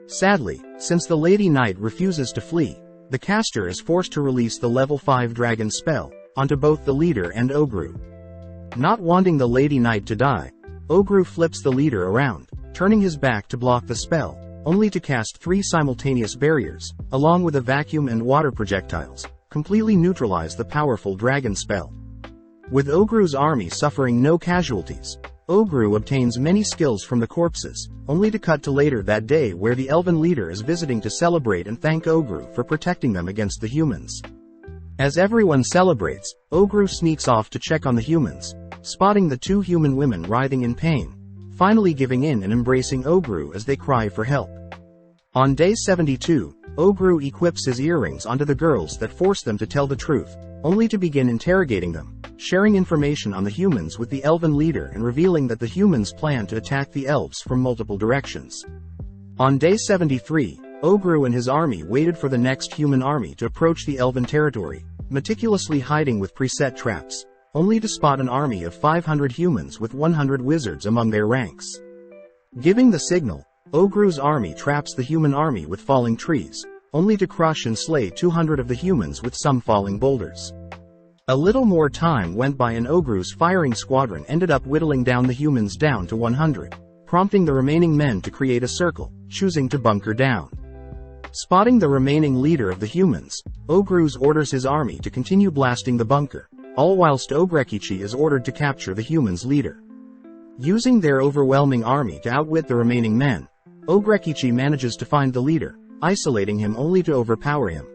Sadly, since the Lady Knight refuses to flee, the caster is forced to release the level 5 dragon spell onto both the leader and Ogru. Not wanting the Lady Knight to die, Ogru flips the leader around, turning his back to block the spell, only to cast 3 simultaneous barriers, along with a vacuum and water projectiles, completely neutralize the powerful dragon spell. With Ogru's army suffering no casualties, Ogru obtains many skills from the corpses, only to cut to later that day where the elven leader is visiting to celebrate and thank Ogru for protecting them against the humans. As everyone celebrates, Ogru sneaks off to check on the humans, spotting the 2 human women writhing in pain, finally giving in and embracing Ogru as they cry for help. On day 72, Ogru equips his earrings onto the girls that force them to tell the truth, only to begin interrogating them, sharing information on the humans with the elven leader and revealing that the humans plan to attack the elves from multiple directions. On day 73, Ogru and his army waited for the next human army to approach the elven territory, meticulously hiding with preset traps, only to spot an army of 500 humans with 100 wizards among their ranks. Giving the signal, Ogru's army traps the human army with falling trees, only to crush and slay 200 of the humans with some falling boulders. A little more time went by and Ogru's firing squadron ended up whittling down the humans down to 100, prompting the remaining men to create a circle, choosing to bunker down. Spotting the remaining leader of the humans, Ogru orders his army to continue blasting the bunker, all whilst Ogrekichi is ordered to capture the humans' leader. Using their overwhelming army to outwit the remaining men, Ogrekichi manages to find the leader, isolating him only to overpower him.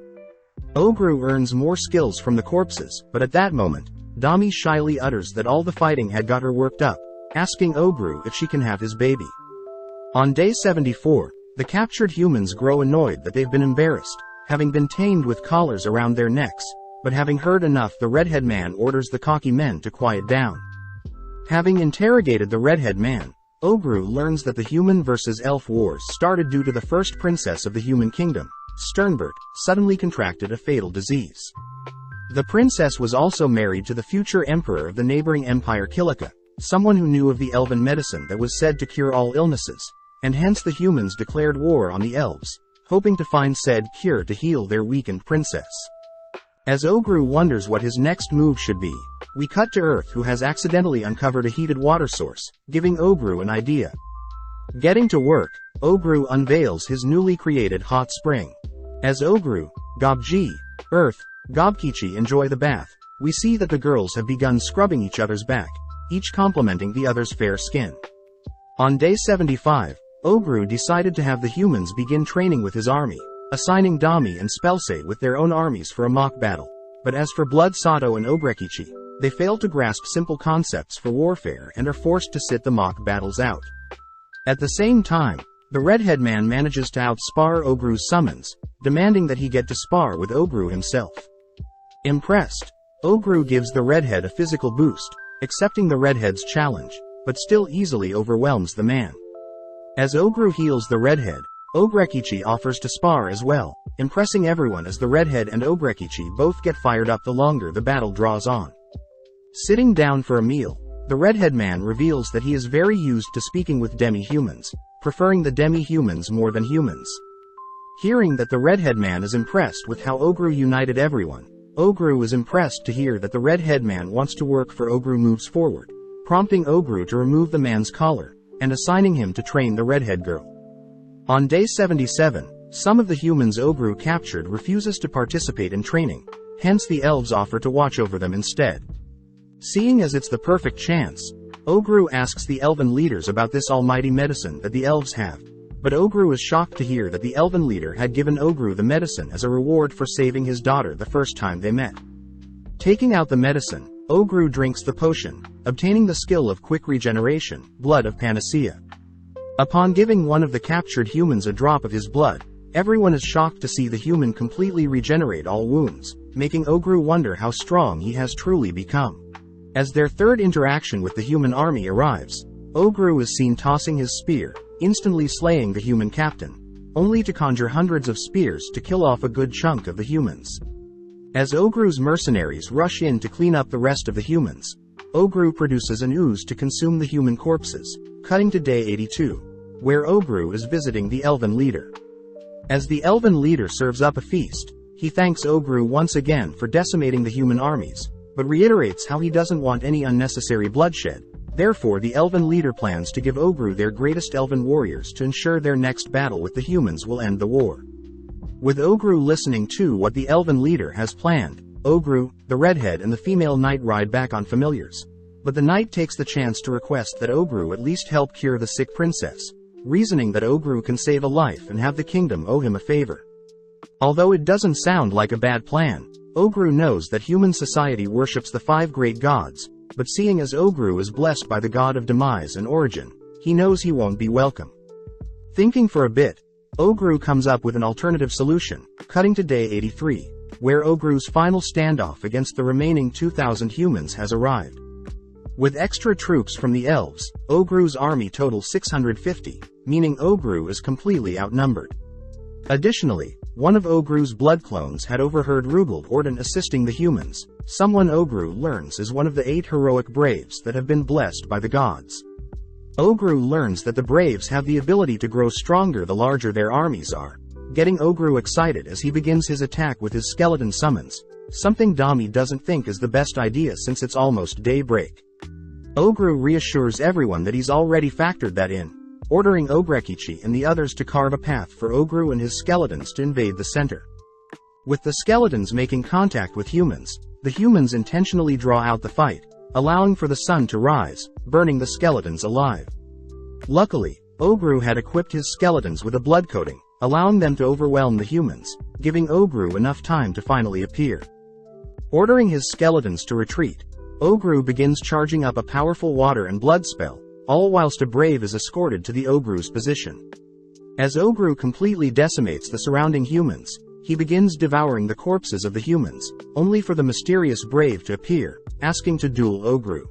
Ogru earns more skills from the corpses, but at that moment, Dami shyly utters that all the fighting had got her worked up, asking Ogru if she can have his baby. On day 74, the captured humans grow annoyed that they've been embarrassed, having been tamed with collars around their necks, but having heard enough the redhead man orders the cocky men to quiet down. Having interrogated the redhead man, Ogru learns that the human versus elf wars started due to the first princess of the human kingdom, Sternbert, suddenly contracted a fatal disease. The princess was also married to the future emperor of the neighboring empire Kilika, someone who knew of the elven medicine that was said to cure all illnesses, and hence the humans declared war on the elves, hoping to find said cure to heal their weakened princess. As Ogru wonders what his next move should be, we cut to Earth, who has accidentally uncovered a heated water source, giving Ogru an idea. Getting to work, Ogru unveils his newly created hot spring. As Ogru, Gobji, Earth, Gobkichi enjoy the bath, we see that the girls have begun scrubbing each other's back, each complimenting the other's fair skin. On day 75, Ogru decided to have the humans begin training with his army, assigning Dami and Spelse with their own armies for a mock battle. But as for Blood Sato and Ogrekichi, they fail to grasp simple concepts for warfare and are forced to sit the mock battles out. At the same time, the redhead man manages to outspar Ogru's summons, demanding that he get to spar with Ogru himself. Impressed, Ogru gives the redhead a physical boost, accepting the redhead's challenge, but still easily overwhelms the man. As Ogru heals the redhead, Ogrekichi offers to spar as well, impressing everyone as the redhead and Ogrekichi both get fired up the longer the battle draws on. Sitting down for a meal, the redhead man reveals that he is very used to speaking with demi-humans, preferring the demi-humans more than humans. Hearing that the redhead man is impressed with how Ogru united everyone, Ogru is impressed to hear that the redhead man wants to work for Ogru moves forward, prompting Ogru to remove the man's collar, and assigning him to train the redhead girl. On day 77, some of the humans Ogru captured refuses to participate in training, hence the elves offer to watch over them instead. Seeing as it's the perfect chance, Ogru asks the elven leaders about this almighty medicine that the elves have, but Ogru is shocked to hear that the elven leader had given Ogru the medicine as a reward for saving his daughter the first time they met. Taking out the medicine, Ogru drinks the potion, obtaining the skill of quick regeneration, blood of panacea. Upon giving one of the captured humans a drop of his blood, everyone is shocked to see the human completely regenerate all wounds, making Ogru wonder how strong he has truly become. As their third interaction with the human army arrives, Ogru is seen tossing his spear, instantly slaying the human captain, only to conjure hundreds of spears to kill off a good chunk of the humans. As Ogru's mercenaries rush in to clean up the rest of the humans, Ogru produces an ooze to consume the human corpses, cutting to day 82, where Ogru is visiting the elven leader. As the elven leader serves up a feast, he thanks Ogru once again for decimating the human armies, but reiterates how he doesn't want any unnecessary bloodshed. Therefore the elven leader plans to give Ogru their greatest elven warriors to ensure their next battle with the humans will end the war. With Ogru listening to what the elven leader has planned, Ogru, the redhead and the female knight ride back on familiars. But the knight takes the chance to request that Ogru at least help cure the sick princess, reasoning that Ogru can save a life and have the kingdom owe him a favor. Although it doesn't sound like a bad plan, Ogru knows that human society worships the 5 great gods, but seeing as Ogru is blessed by the god of demise and origin, he knows he won't be welcome. Thinking for a bit, Ogru comes up with an alternative solution, cutting to day 83, where Ogru's final standoff against the remaining 2,000 humans has arrived. With extra troops from the elves, Ogru's army totals 650, meaning Ogru is completely outnumbered. Additionally, one of Ogru's blood clones had overheard Rugald Orden assisting the humans, someone Ogru learns is one of the 8 heroic braves that have been blessed by the gods. Ogru learns that the braves have the ability to grow stronger the larger their armies are, getting Ogru excited as he begins his attack with his skeleton summons, something Dami doesn't think is the best idea since it's almost daybreak. Ogru reassures everyone that he's already factored that in, ordering Ogrekichi and the others to carve a path for Ogru and his skeletons to invade the center. With the skeletons making contact with humans, the humans intentionally draw out the fight, allowing for the sun to rise, burning the skeletons alive. Luckily, Ogru had equipped his skeletons with a blood coating, allowing them to overwhelm the humans, giving Ogru enough time to finally appear. Ordering his skeletons to retreat, Ogru begins charging up a powerful water and blood spell, all whilst a brave is escorted to the Ogru's position. As Ogru completely decimates the surrounding humans, he begins devouring the corpses of the humans, only for the mysterious brave to appear, asking to duel Ogru.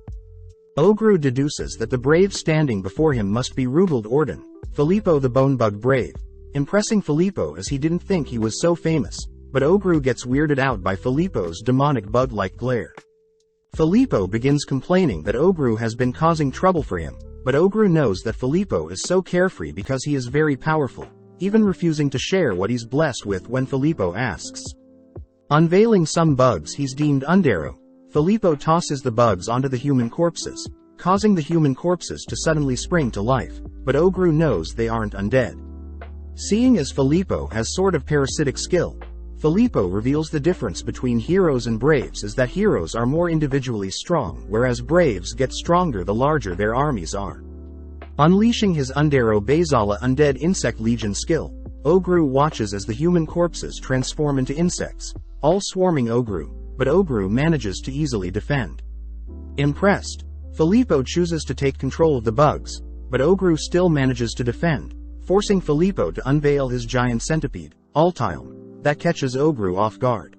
Ogru deduces that the brave standing before him must be Rugald Orden, Filippo the Bonebug Brave, impressing Filippo as he didn't think he was so famous, but Ogru gets weirded out by Filippo's demonic bug-like glare. Filippo begins complaining that Ogru has been causing trouble for him, but Ogru knows that Filippo is so carefree because he is very powerful, even refusing to share what he's blessed with when Filippo asks. Unveiling some bugs he's deemed Undero, Filippo tosses the bugs onto the human corpses, causing the human corpses to suddenly spring to life, but Ogru knows they aren't undead. Seeing as Filippo has sort of parasitic skill, Filippo reveals the difference between heroes and braves is that heroes are more individually strong whereas braves get stronger the larger their armies are. Unleashing his Undero Basala Undead Insect Legion skill, Ogru watches as the human corpses transform into insects, all swarming Ogru, but Ogru manages to easily defend. Impressed, Filippo chooses to take control of the bugs, but Ogru still manages to defend, forcing Filippo to unveil his giant centipede, Altilm, that catches Ogru off guard.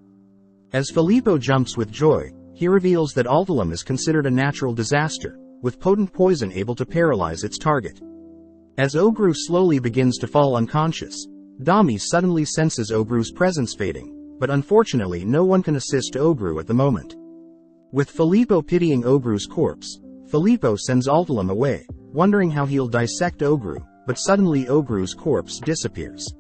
As Filippo jumps with joy, he reveals that Altilm is considered a natural disaster, with potent poison able to paralyze its target. As Ogru slowly begins to fall unconscious, Dami suddenly senses Ogru's presence fading, but unfortunately no one can assist Ogru at the moment. With Filippo pitying Ogru's corpse, Filippo sends Altilm away, wondering how he'll dissect Ogru, but suddenly Ogru's corpse disappears.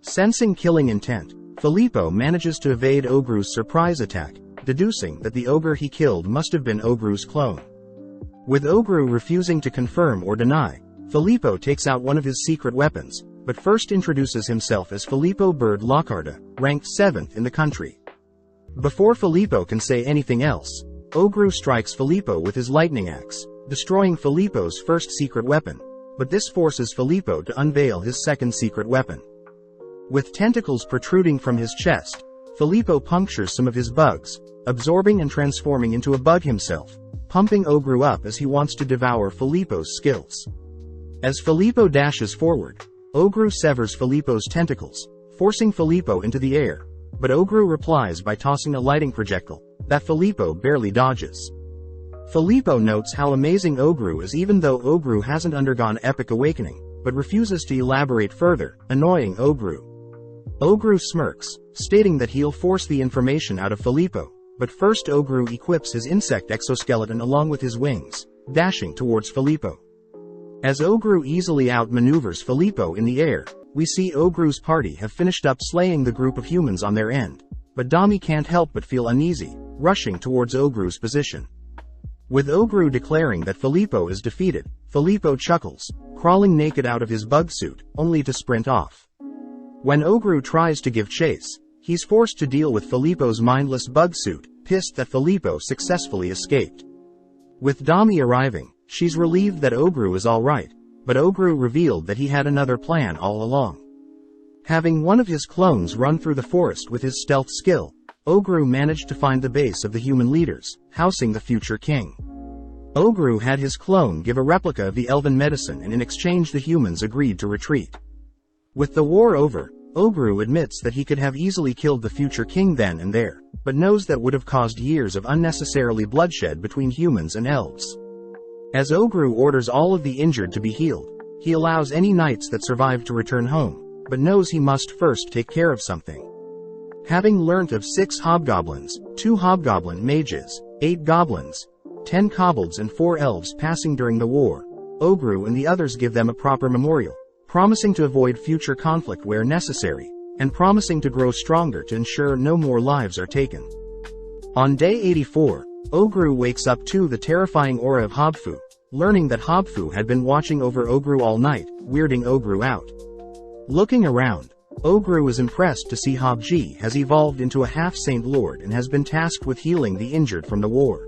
Sensing killing intent, Filippo manages to evade Ogru's surprise attack, deducing that the ogre he killed must have been Ogru's clone. With Ogru refusing to confirm or deny, Filippo takes out one of his secret weapons, but first introduces himself as Filippo Bird Lockarda, ranked 7th in the country. Before Filippo can say anything else, Ogru strikes Filippo with his lightning axe, destroying Filippo's first secret weapon, but this forces Filippo to unveil his second secret weapon. With tentacles protruding from his chest, Filippo punctures some of his bugs, absorbing and transforming into a bug himself, pumping Ogru up as he wants to devour Filippo's skills. As Filippo dashes forward, Ogru severs Filippo's tentacles, forcing Filippo into the air, but Ogru replies by tossing a lighting projectile that Filippo barely dodges. Filippo notes how amazing Ogru is even though Ogru hasn't undergone epic awakening, but refuses to elaborate further, annoying Ogru. Ogru smirks, stating that he'll force the information out of Filippo, but first Ogru equips his insect exoskeleton along with his wings, dashing towards Filippo. As Ogru easily outmaneuvers Filippo in the air, we see Ogru's party have finished up slaying the group of humans on their end, but Dami can't help but feel uneasy, rushing towards Ogru's position. With Ogru declaring that Filippo is defeated, Filippo chuckles, crawling naked out of his bug suit, only to sprint off. When Ogru tries to give chase, he's forced to deal with Filippo's mindless bug suit, pissed that Filippo successfully escaped. With Dami arriving, she's relieved that Ogru is alright, but Ogru revealed that he had another plan all along. Having one of his clones run through the forest with his stealth skill, Ogru managed to find the base of the human leaders, housing the future king. Ogru had his clone give a replica of the elven medicine and in exchange the humans agreed to retreat. With the war over, Ogru admits that he could have easily killed the future king then and there, but knows that would have caused years of unnecessarily bloodshed between humans and elves. As Ogru orders all of the injured to be healed, he allows any knights that survive to return home, but knows he must first take care of something. Having learnt of 6 hobgoblins, 2 hobgoblin mages, 8 goblins, 10 kobolds and 4 elves passing during the war, Ogru and the others give them a proper memorial, promising to avoid future conflict where necessary, and promising to grow stronger to ensure no more lives are taken. On day 84, Ogru wakes up to the terrifying aura of Hobfu, learning that Hobfu had been watching over Ogru all night, weirding Ogru out. Looking around, Ogru is impressed to see Hobji has evolved into a half-saint lord and has been tasked with healing the injured from the war.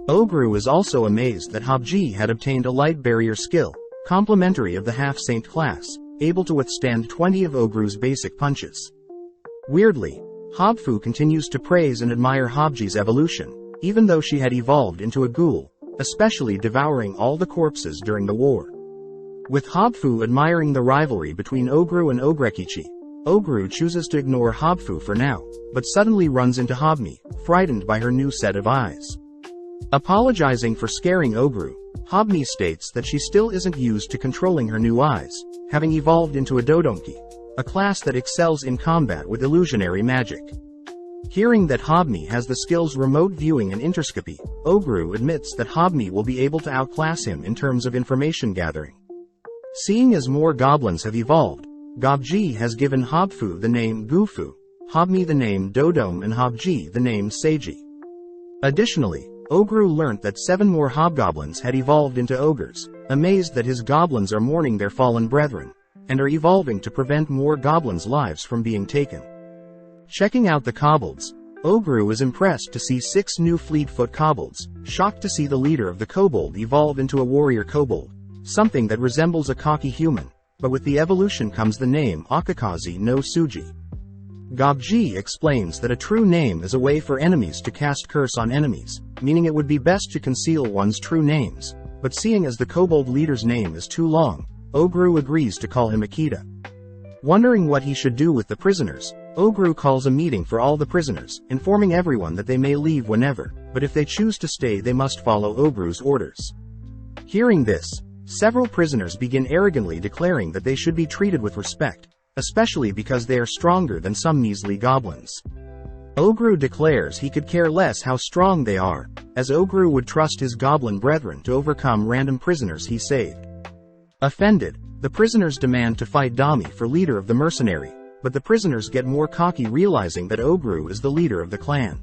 Ogru is also amazed that Hobji had obtained a light barrier skill, complementary of the half-saint class, able to withstand 20 of Ogru's basic punches. Weirdly, Hobfu continues to praise and admire Hobji's evolution, even though she had evolved into a ghoul, especially devouring all the corpses during the war. With Hobfu admiring the rivalry between Ogru and Ogrekichi, Ogru chooses to ignore Hobfu for now, but suddenly runs into Hobmi, frightened by her new set of eyes. Apologizing for scaring Ogru, Hobmi states that she still isn't used to controlling her new eyes, having evolved into a Dodonki, a class that excels in combat with illusionary magic. Hearing that Hobmi has the skills remote viewing and interscopy, Ogru admits that Hobmi will be able to outclass him in terms of information gathering. Seeing as more goblins have evolved, Gobji has given Hobfu the name Gufu, Hobmi the name Dodome and Hobji the name Seiji. Additionally, Ogru learnt that 7 more hobgoblins had evolved into ogres, amazed that his goblins are mourning their fallen brethren, and are evolving to prevent more goblins' lives from being taken. Checking out the kobolds, Ogru is impressed to see 6 new fleet-foot kobolds, shocked to see the leader of the kobold evolve into a warrior kobold, something that resembles a cocky human, but with the evolution comes the name Akakazi no Suji. Gobji explains that a true name is a way for enemies to cast curse on enemies, meaning it would be best to conceal one's true names, but seeing as the kobold leader's name is too long, Ogru agrees to call him Akita. Wondering what he should do with the prisoners, Ogru calls a meeting for all the prisoners, informing everyone that they may leave whenever, but if they choose to stay they must follow Ogru's orders. Hearing this, several prisoners begin arrogantly declaring that they should be treated with respect, especially because they are stronger than some measly goblins. Ogru declares he could care less how strong they are, as Ogru would trust his goblin brethren to overcome random prisoners he saved. Offended, the prisoners demand to fight Dami for leader of the mercenary, but the prisoners get more cocky realizing that Ogru is the leader of the clan.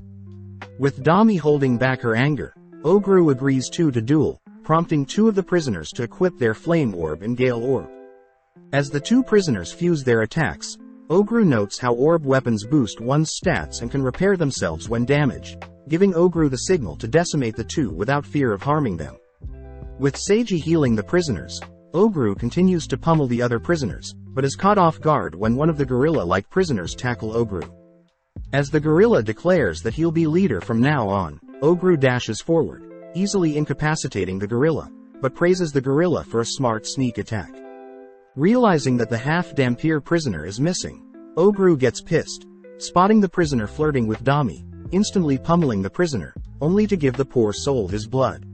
With Dami holding back her anger, Ogru agrees to duel, prompting 2 of the prisoners to equip their flame orb and gale orb. As the 2 prisoners fuse their attacks, Ogru notes how orb weapons boost one's stats and can repair themselves when damaged, giving Ogru the signal to decimate the two without fear of harming them. With Seiji healing the prisoners, Ogru continues to pummel the other prisoners, but is caught off guard when one of the gorilla-like prisoners tackle Ogru. As the gorilla declares that he'll be leader from now on, Ogru dashes forward, easily incapacitating the gorilla, but praises the gorilla for a smart sneak attack. Realizing that the half-Dhampir prisoner is missing, Ogru gets pissed, spotting the prisoner flirting with Dami, instantly pummeling the prisoner, only to give the poor soul his blood.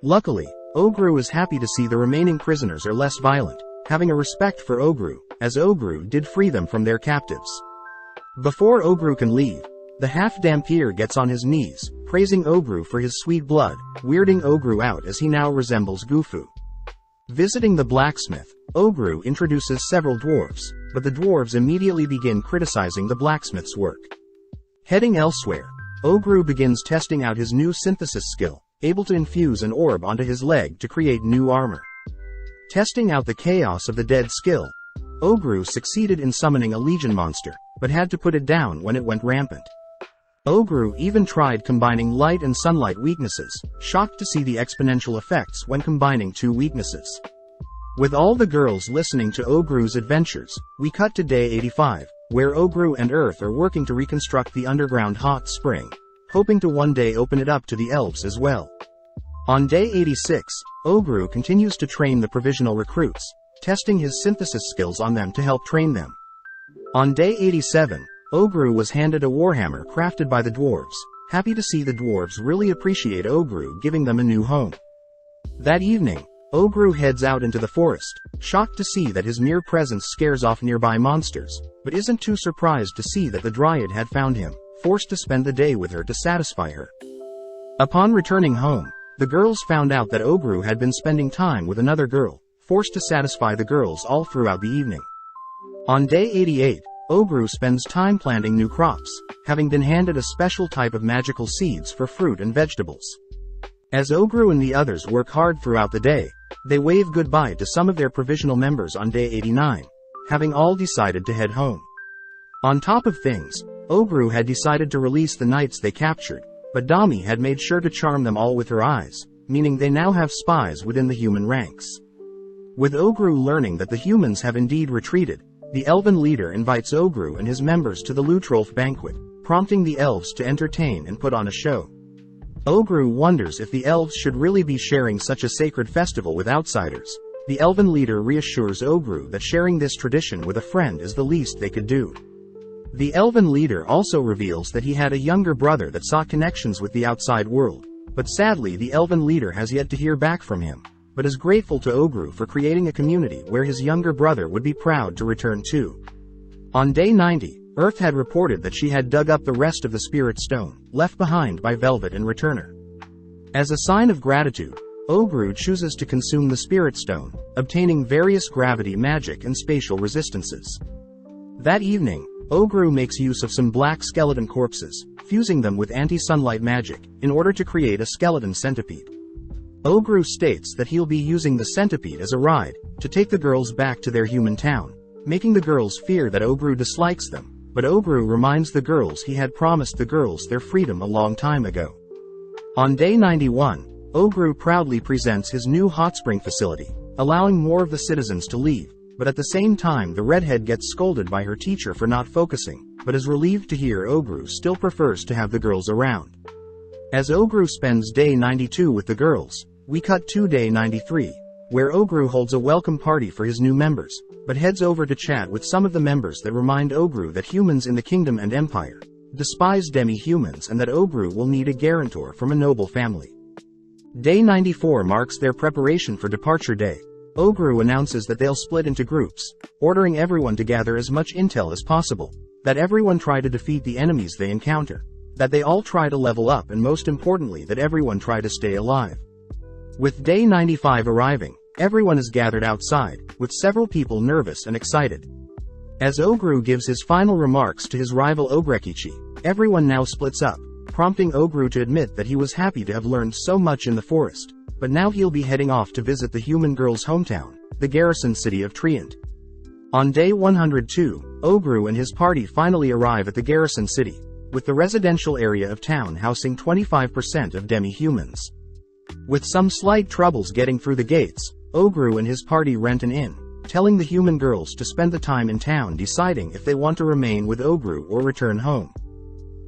Luckily, Ogru is happy to see the remaining prisoners are less violent, having a respect for Ogru, as Ogru did free them from their captives. Before Ogru can leave, the half-Dhampir gets on his knees, praising Ogru for his sweet blood, weirding Ogru out as he now resembles Gufu. Visiting the blacksmith, Ogru introduces several dwarves, but the dwarves immediately begin criticizing the blacksmith's work. Heading elsewhere, Ogru begins testing out his new synthesis skill, able to infuse an orb onto his leg to create new armor. Testing out the chaos of the dead skill, Ogru succeeded in summoning a legion monster, but had to put it down when it went rampant. Ogru even tried combining light and sunlight weaknesses, shocked to see the exponential effects when combining two weaknesses. With all the girls listening to Ogru's adventures, we cut to day 85, where Ogru and Earth are working to reconstruct the underground hot spring, hoping to one day open it up to the elves as well. On day 86, Ogru continues to train the provisional recruits, testing his synthesis skills on them to help train them. On day 87, Ogru was handed a warhammer crafted by the dwarves, happy to see the dwarves really appreciate Ogru giving them a new home. That evening, Ogru heads out into the forest, shocked to see that his mere presence scares off nearby monsters, but isn't too surprised to see that the Dryad had found him, forced to spend the day with her to satisfy her. Upon returning home, the girls found out that Ogru had been spending time with another girl, forced to satisfy the girls all throughout the evening. On day 88, Ogru spends time planting new crops, having been handed a special type of magical seeds for fruit and vegetables. As Ogru and the others work hard throughout the day, they wave goodbye to some of their provisional members on day 89, having all decided to head home. On top of things, Ogru had decided to release the knights they captured, but Dami had made sure to charm them all with her eyes, meaning they now have spies within the human ranks. With Ogru learning that the humans have indeed retreated, the elven leader invites Ogru and his members to the Lutrolf banquet, prompting the elves to entertain and put on a show. Ogru wonders if the elves should really be sharing such a sacred festival with outsiders. The elven leader reassures Ogru that sharing this tradition with a friend is the least they could do. The elven leader also reveals that he had a younger brother that sought connections with the outside world, but sadly the elven leader has yet to hear back from him, but is grateful to Ogru for creating a community where his younger brother would be proud to return to. On day 90, Earth had reported that she had dug up the rest of the Spirit Stone, left behind by Velvet and Returner. As a sign of gratitude, Ogru chooses to consume the Spirit Stone, obtaining various gravity magic and spatial resistances. That evening, Ogru makes use of some black skeleton corpses, fusing them with anti-sunlight magic, in order to create a skeleton centipede. Ogru states that he'll be using the centipede as a ride, to take the girls back to their human town, making the girls fear that Ogru dislikes them, but Ogru reminds the girls he had promised the girls their freedom a long time ago. On day 91, Ogru proudly presents his new hot spring facility, allowing more of the citizens to leave, but at the same time the redhead gets scolded by her teacher for not focusing, but is relieved to hear Ogru still prefers to have the girls around. As Ogru spends day 92 with the girls, we cut to day 93, where Ogru holds a welcome party for his new members, but heads over to chat with some of the members that remind Ogru that humans in the kingdom and empire despise demi-humans and that Ogru will need a guarantor from a noble family. Day 94 marks their preparation for departure day. Ogru announces that they'll split into groups, ordering everyone to gather as much intel as possible, that everyone try to defeat the enemies they encounter, that they all try to level up, and most importantly that everyone try to stay alive. With day 95 arriving, everyone is gathered outside, with several people nervous and excited. As Ogru gives his final remarks to his rival Ogrekichi, everyone now splits up, prompting Ogru to admit that he was happy to have learned so much in the forest, but now he'll be heading off to visit the human girl's hometown, the garrison city of Trient. On day 102, Ogru and his party finally arrive at the garrison city, with the residential area of town housing 25% of demi-humans. With some slight troubles getting through the gates, Ogru and his party rent an inn, telling the human girls to spend the time in town deciding if they want to remain with Ogru or return home.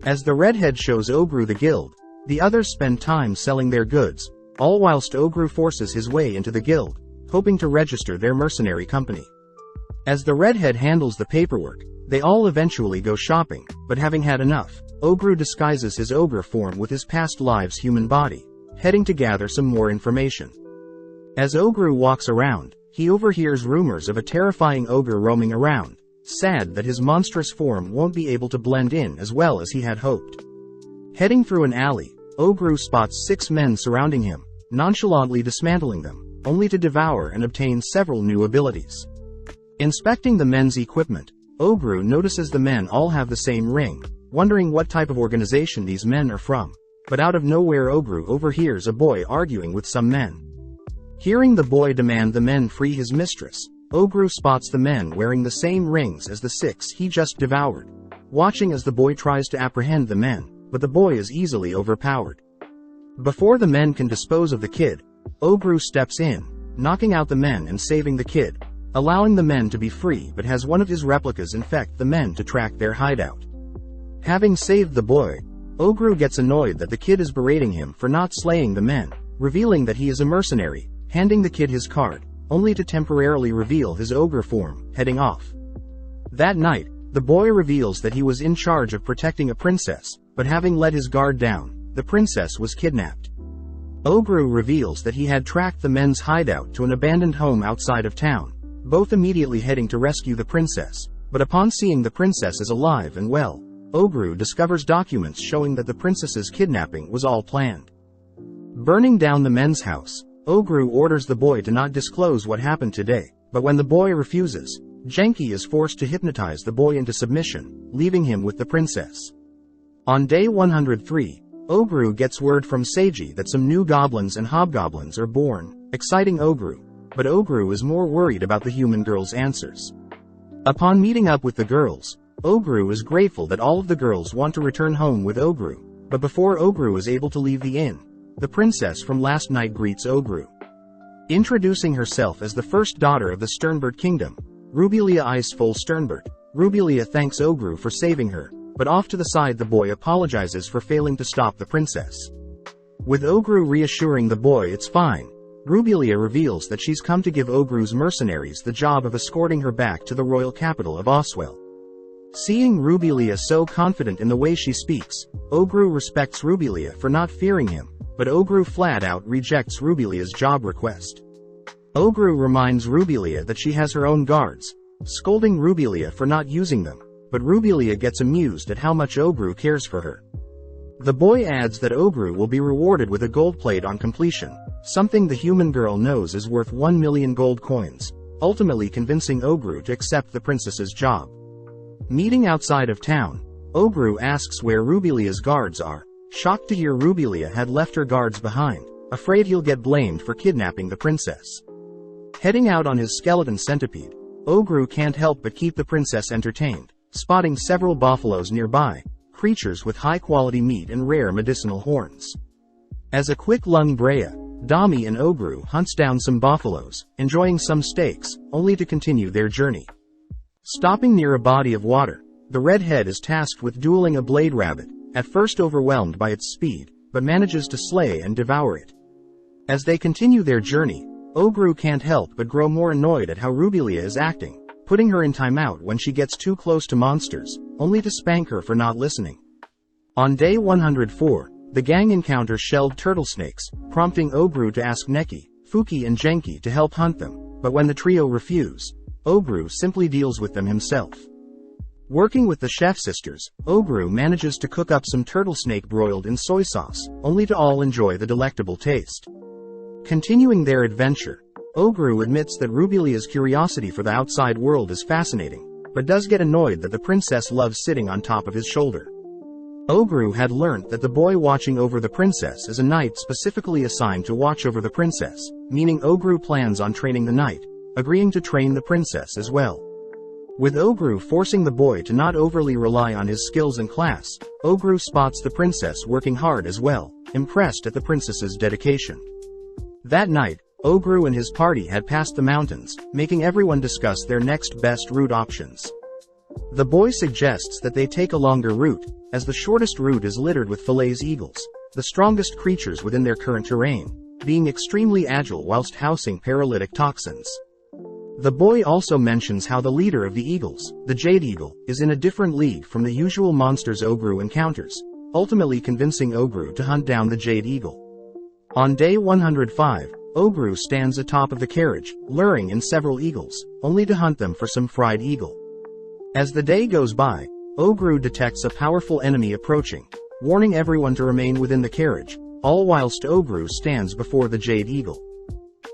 As the redhead shows Ogru the guild, the others spend time selling their goods, all whilst Ogru forces his way into the guild, hoping to register their mercenary company. As the redhead handles the paperwork, they all eventually go shopping, but having had enough, Ogru disguises his ogre form with his past lives' human body, heading to gather some more information. As Ogru walks around, he overhears rumors of a terrifying ogre roaming around, sad that his monstrous form won't be able to blend in as well as he had hoped. Heading through an alley, Ogru spots 6 men surrounding him, nonchalantly dismantling them, only to devour and obtain several new abilities. Inspecting the men's equipment, Ogru notices the men all have the same ring, wondering what type of organization these men are from. But out of nowhere Ogru overhears a boy arguing with some men. Hearing the boy demand the men free his mistress, Ogru spots the men wearing the same rings as the 6 he just devoured, watching as the boy tries to apprehend the men, but the boy is easily overpowered. Before the men can dispose of the kid, Ogru steps in, knocking out the men and saving the kid, allowing the men to be free, but has one of his replicas infect the men to track their hideout. Having saved the boy, Ogru gets annoyed that the kid is berating him for not slaying the men, revealing that he is a mercenary, handing the kid his card, only to temporarily reveal his ogre form, heading off. That night, the boy reveals that he was in charge of protecting a princess, but having let his guard down, the princess was kidnapped. Ogru reveals that he had tracked the men's hideout to an abandoned home outside of town, both immediately heading to rescue the princess, but upon seeing the princess is alive and well, Ogru discovers documents showing that the princess's kidnapping was all planned. Burning down the men's house, Ogru orders the boy to not disclose what happened today, but when the boy refuses, Genki is forced to hypnotize the boy into submission, leaving him with the princess. On day 103, Ogru gets word from Seiji that some new goblins and hobgoblins are born, exciting Ogru, but Ogru is more worried about the human girl's answers. Upon meeting up with the girls, Ogru is grateful that all of the girls want to return home with Ogru, but before Ogru is able to leave the inn, the princess from last night greets Ogru. Introducing herself as the first daughter of the Sternbert Kingdom, Rubelia Iceful Sternbert, Rubelia thanks Ogru for saving her, but off to the side the boy apologizes for failing to stop the princess. With Ogru reassuring the boy it's fine, Rubelia reveals that she's come to give Ogru's mercenaries the job of escorting her back to the royal capital of Oswell. Seeing Rubelia so confident in the way she speaks, Ogru respects Rubelia for not fearing him, but Ogru flat out rejects Rubelia's job request. Ogru reminds Rubelia that she has her own guards, scolding Rubelia for not using them, but Rubelia gets amused at how much Ogru cares for her. The boy adds that Ogru will be rewarded with a gold plate on completion, something the human girl knows is worth 1 million gold coins, ultimately convincing Ogru to accept the princess's job. Meeting outside of town, Ogru asks where Rubelia's guards are, shocked to hear Rubelia had left her guards behind, afraid he'll get blamed for kidnapping the princess. Heading out on his skeleton centipede, Ogru can't help but keep the princess entertained, spotting several buffaloes nearby, creatures with high-quality meat and rare medicinal horns. As a quick-lung Brea, Dami and Ogru hunts down some buffaloes, enjoying some steaks, only to continue their journey. Stopping near a body of water, the redhead is tasked with dueling a blade rabbit, at first overwhelmed by its speed, but manages to slay and devour it. As they continue their journey, Ogru can't help but grow more annoyed at how Rubelia is acting, putting her in timeout when she gets too close to monsters, only to spank her for not listening. On day 104, the gang encounters shelled turtle snakes, prompting Ogru to ask Neki, Fuki and Genki to help hunt them, but when the trio refuse, Ogru simply deals with them himself. Working with the chef sisters, Ogru manages to cook up some turtle snake broiled in soy sauce, only to all enjoy the delectable taste. Continuing their adventure, Ogru admits that Rubelia's curiosity for the outside world is fascinating, but does get annoyed that the princess loves sitting on top of his shoulder. Ogru had learnt that the boy watching over the princess is a knight specifically assigned to watch over the princess, meaning Ogru plans on training the knight, agreeing to train the princess as well. With Ogru forcing the boy to not overly rely on his skills and class, Ogru spots the princess working hard as well, impressed at the princess's dedication. That night, Ogru and his party had passed the mountains, making everyone discuss their next best route options. The boy suggests that they take a longer route, as the shortest route is littered with fillets eagles, the strongest creatures within their current terrain, being extremely agile whilst housing paralytic toxins. The boy also mentions how the leader of the eagles, the Jade Eagle, is in a different league from the usual monsters Ogru encounters, ultimately convincing Ogru to hunt down the Jade Eagle. On day 105, Ogru stands atop of the carriage, luring in several eagles, only to hunt them for some fried eagle. As the day goes by, Ogru detects a powerful enemy approaching, warning everyone to remain within the carriage, all whilst Ogru stands before the Jade Eagle.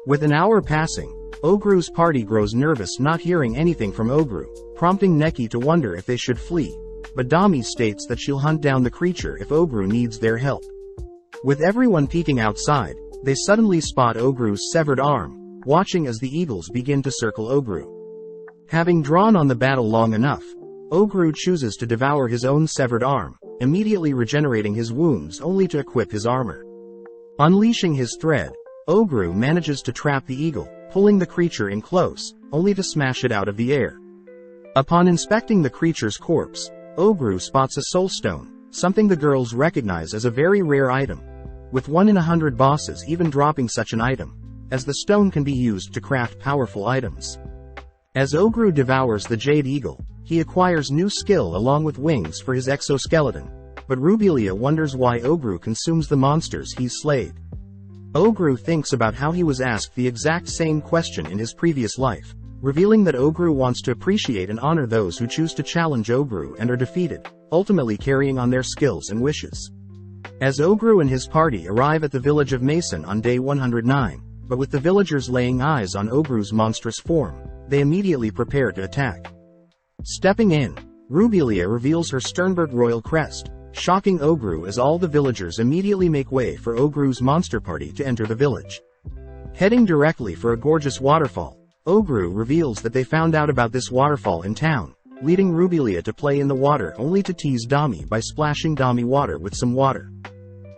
With an hour passing, Ogru's party grows nervous not hearing anything from Ogru, prompting Neki to wonder if they should flee, but Dami states that she'll hunt down the creature if Ogru needs their help. With everyone peeking outside, they suddenly spot Ogru's severed arm, watching as the eagles begin to circle Ogru. Having drawn on the battle long enough, Ogru chooses to devour his own severed arm, immediately regenerating his wounds only to equip his armor. Unleashing his thread, Ogru manages to trap the eagle, pulling the creature in close, only to smash it out of the air. Upon inspecting the creature's corpse, Ogru spots a soul stone, something the girls recognize as a very rare item, with 1 in 100 bosses even dropping such an item, as the stone can be used to craft powerful items. As Ogru devours the Jade Eagle, he acquires new skill along with wings for his exoskeleton, but Rubelia wonders why Ogru consumes the monsters he's slayed. Ogru thinks about how he was asked the exact same question in his previous life, revealing that Ogru wants to appreciate and honor those who choose to challenge Ogru and are defeated, ultimately carrying on their skills and wishes. As Ogru and his party arrive at the village of Mason on day 109, but with the villagers laying eyes on Ogru's monstrous form, they immediately prepare to attack. Stepping in, Rubelia reveals her Sternberg royal crest, shocking Ogru as all the villagers immediately make way for Ogru's monster party to enter the village. Heading directly for a gorgeous waterfall, Ogru reveals that they found out about this waterfall in town, leading Rubelia to play in the water only to tease Dami by splashing Dami water with some water.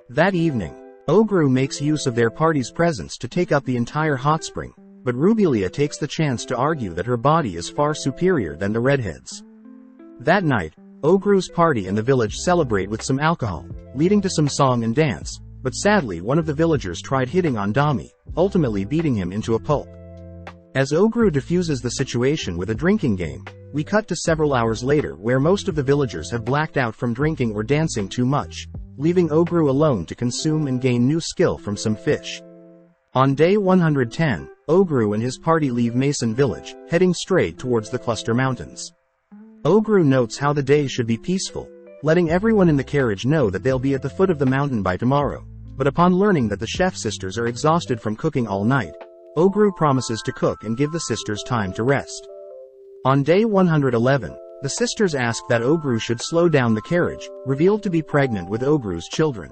That evening, Ogru makes use of their party's presence to take up the entire hot spring, but Rubelia takes the chance to argue that her body is far superior than the redheads. That night, Ogru's party and the village celebrate with some alcohol, leading to some song and dance, but sadly one of the villagers tried hitting on Dami, ultimately beating him into a pulp. As Ogru diffuses the situation with a drinking game, we cut to several hours later where most of the villagers have blacked out from drinking or dancing too much, leaving Ogru alone to consume and gain new skill from some fish. On day 110, Ogru and his party leave Mason Village, heading straight towards the Cluster Mountains. Ogru notes how the day should be peaceful, letting everyone in the carriage know that they'll be at the foot of the mountain by tomorrow, but upon learning that the chef sisters are exhausted from cooking all night, Ogru promises to cook and give the sisters time to rest. On day 111, the sisters ask that Ogru should slow down the carriage, revealed to be pregnant with Ogru's children.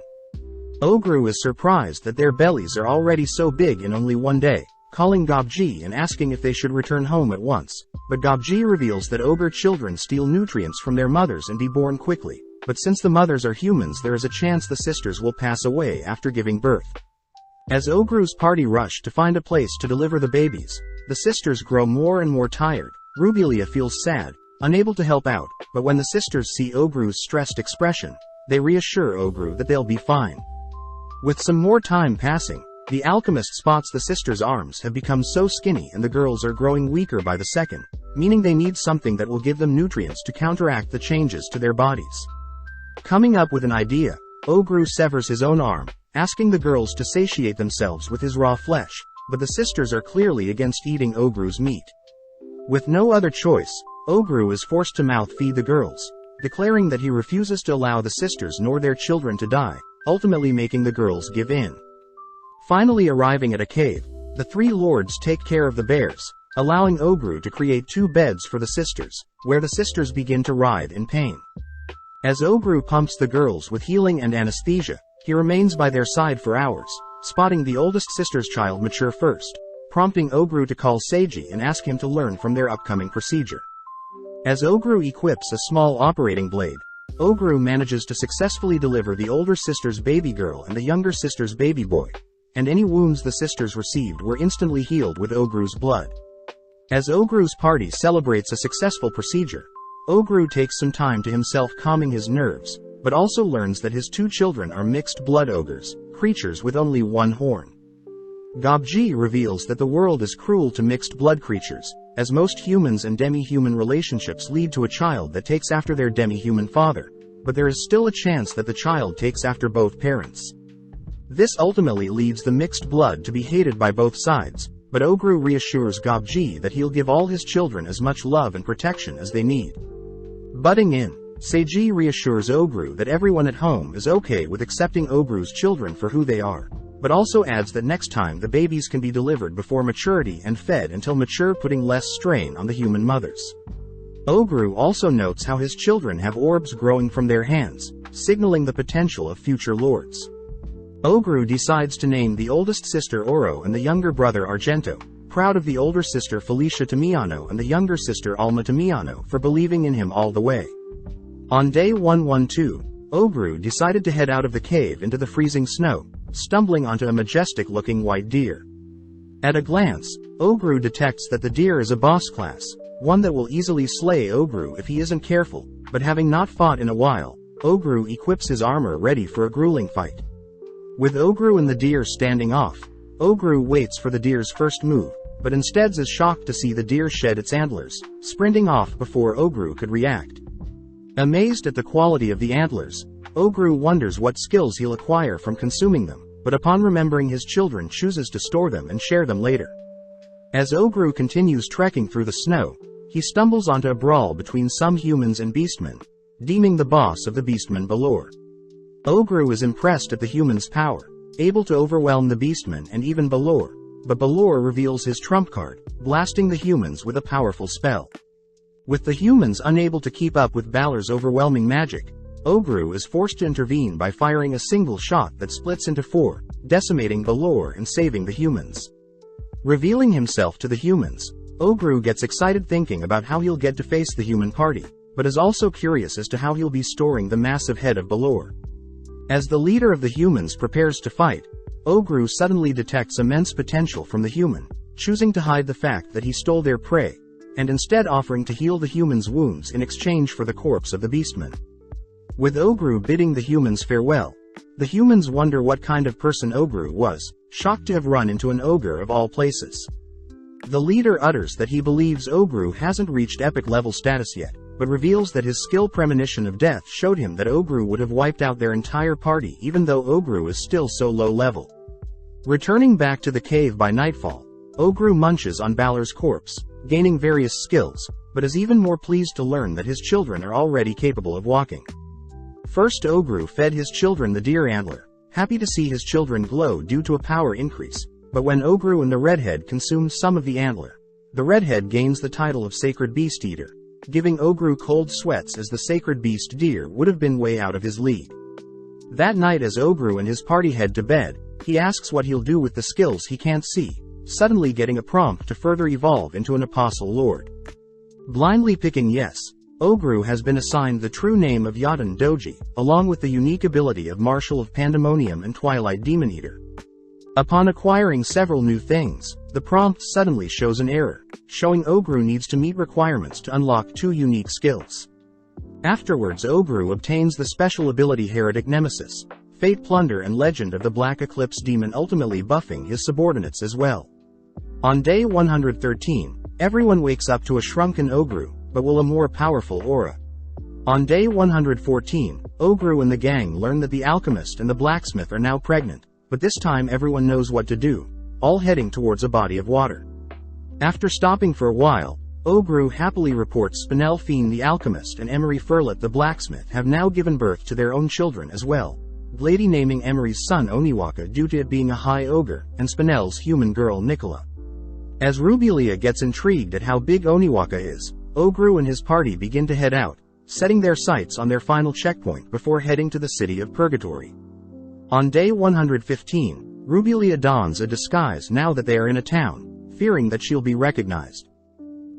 Ogru is surprised that their bellies are already so big in only one day, calling Gobji and asking if they should return home at once, but Gobji reveals that ogre children steal nutrients from their mothers and be born quickly, but since the mothers are humans there is a chance the sisters will pass away after giving birth. As Ogru's party rush to find a place to deliver the babies, the sisters grow more and more tired. Rubelia feels sad, unable to help out, but when the sisters see Ogru's stressed expression, they reassure Ogru that they'll be fine. With some more time passing, the alchemist spots the sisters' arms have become so skinny and the girls are growing weaker by the second, meaning they need something that will give them nutrients to counteract the changes to their bodies. Coming up with an idea, Ogru severs his own arm, asking the girls to satiate themselves with his raw flesh, but the sisters are clearly against eating Ogru's meat. With no other choice, Ogru is forced to mouth-feed the girls, declaring that he refuses to allow the sisters nor their children to die, ultimately making the girls give in. Finally arriving at a cave, the three lords take care of the bears, allowing Ogru to create 2 beds for the sisters, where the sisters begin to writhe in pain. As Ogru pumps the girls with healing and anesthesia, he remains by their side for hours, spotting the oldest sister's child mature first, prompting Ogru to call Seiji and ask him to learn from their upcoming procedure. As Ogru equips a small operating blade, Ogru manages to successfully deliver the older sister's baby girl and the younger sister's baby boy, and any wounds the sisters received were instantly healed with Ogru's blood. As Ogru's party celebrates a successful procedure, Ogru takes some time to himself, calming his nerves, but also learns that his 2 children are mixed blood ogres, creatures with only 1 horn. GOBLIN reveals that the world is cruel to mixed blood creatures, as most humans and demi-human relationships lead to a child that takes after their demi-human father, but there is still a chance that the child takes after both parents. This ultimately leads the mixed blood to be hated by both sides, but Ogru reassures GOBLIN that he'll give all his children as much love and protection as they need. Butting in, Seiji reassures Ogru that everyone at home is okay with accepting Ogru's children for who they are, but also adds that next time the babies can be delivered before maturity and fed until mature, putting less strain on the human mothers. Ogru also notes how his children have orbs growing from their hands, signaling the potential of future lords. Ogru decides to name the oldest sister Oro and the younger brother Argento, proud of the older sister Felicia Tamiano and the younger sister Alma Tamiano for believing in him all the way. On day 112, Ogru decided to head out of the cave into the freezing snow, stumbling onto a majestic-looking white deer. At a glance, Ogru detects that the deer is a boss class, one that will easily slay Ogru if he isn't careful, but having not fought in a while, Ogru equips his armor ready for a grueling fight. With Ogru and the deer standing off, Ogru waits for the deer's first move, but instead is shocked to see the deer shed its antlers, sprinting off before Ogru could react. Amazed at the quality of the antlers, Ogru wonders what skills he'll acquire from consuming them, but upon remembering his children chooses to store them and share them later. As Ogru continues trekking through the snow, he stumbles onto a brawl between some humans and beastmen, deeming the boss of the beastmen Balor. Ogru is impressed at the humans' power, able to overwhelm the beastmen and even Balor, but Balor reveals his trump card, blasting the humans with a powerful spell. With the humans unable to keep up with Balor's overwhelming magic, Ogru is forced to intervene by firing a single shot that splits into 4, decimating Balor and saving the humans. Revealing himself to the humans, Ogru gets excited thinking about how he'll get to face the human party, but is also curious as to how he'll be storing the massive head of Balor. As the leader of the humans prepares to fight, Ogru suddenly detects immense potential from the human, choosing to hide the fact that he stole their prey, and instead offering to heal the humans' wounds in exchange for the corpse of the beastman. With Ogru bidding the humans farewell, the humans wonder what kind of person Ogru was, shocked to have run into an ogre of all places. The leader utters that he believes Ogru hasn't reached epic level status yet, but reveals that his skill premonition of death showed him that Ogru would have wiped out their entire party even though Ogru is still so low level. Returning back to the cave by nightfall, Ogru munches on Balor's corpse, gaining various skills, but is even more pleased to learn that his children are already capable of walking. First, Ogru fed his children the deer antler, happy to see his children glow due to a power increase, but when Ogru and the redhead consumed some of the antler, the redhead gains the title of Sacred Beast Eater, giving Ogru cold sweats as the sacred beast deer would have been way out of his league. That night as Ogru and his party head to bed, he asks what he'll do with the skills he can't see, suddenly getting a prompt to further evolve into an apostle lord. Blindly picking yes, Ogru has been assigned the true name of Yaden Doji, along with the unique ability of Marshal of Pandemonium and Twilight Demon Eater. Upon acquiring several new things, the prompt suddenly shows an error, showing Ogru needs to meet requirements to unlock 2 unique skills. Afterwards, Ogru obtains the special ability Heretic Nemesis, Fate Plunder and Legend of the Black Eclipse Demon, ultimately buffing his subordinates as well. On day 113, everyone wakes up to a shrunken Ogru, but will a more powerful aura. On day 114, Ogru and the gang learn that the alchemist and the blacksmith are now pregnant, but this time everyone knows what to do, all heading towards a body of water. After stopping for a while, Ogru happily reports Spinel Fiend the alchemist and Emery Furlet the blacksmith have now given birth to their own children as well, Glady naming Emery's son Oniwaka due to it being a high ogre, and Spinel's human girl Nicola. As Rubelia gets intrigued at how big Oniwaka is, Ogru and his party begin to head out, setting their sights on their final checkpoint before heading to the city of Purgatory. On day 115, Rubelia dons a disguise now that they are in a town, fearing that she'll be recognized.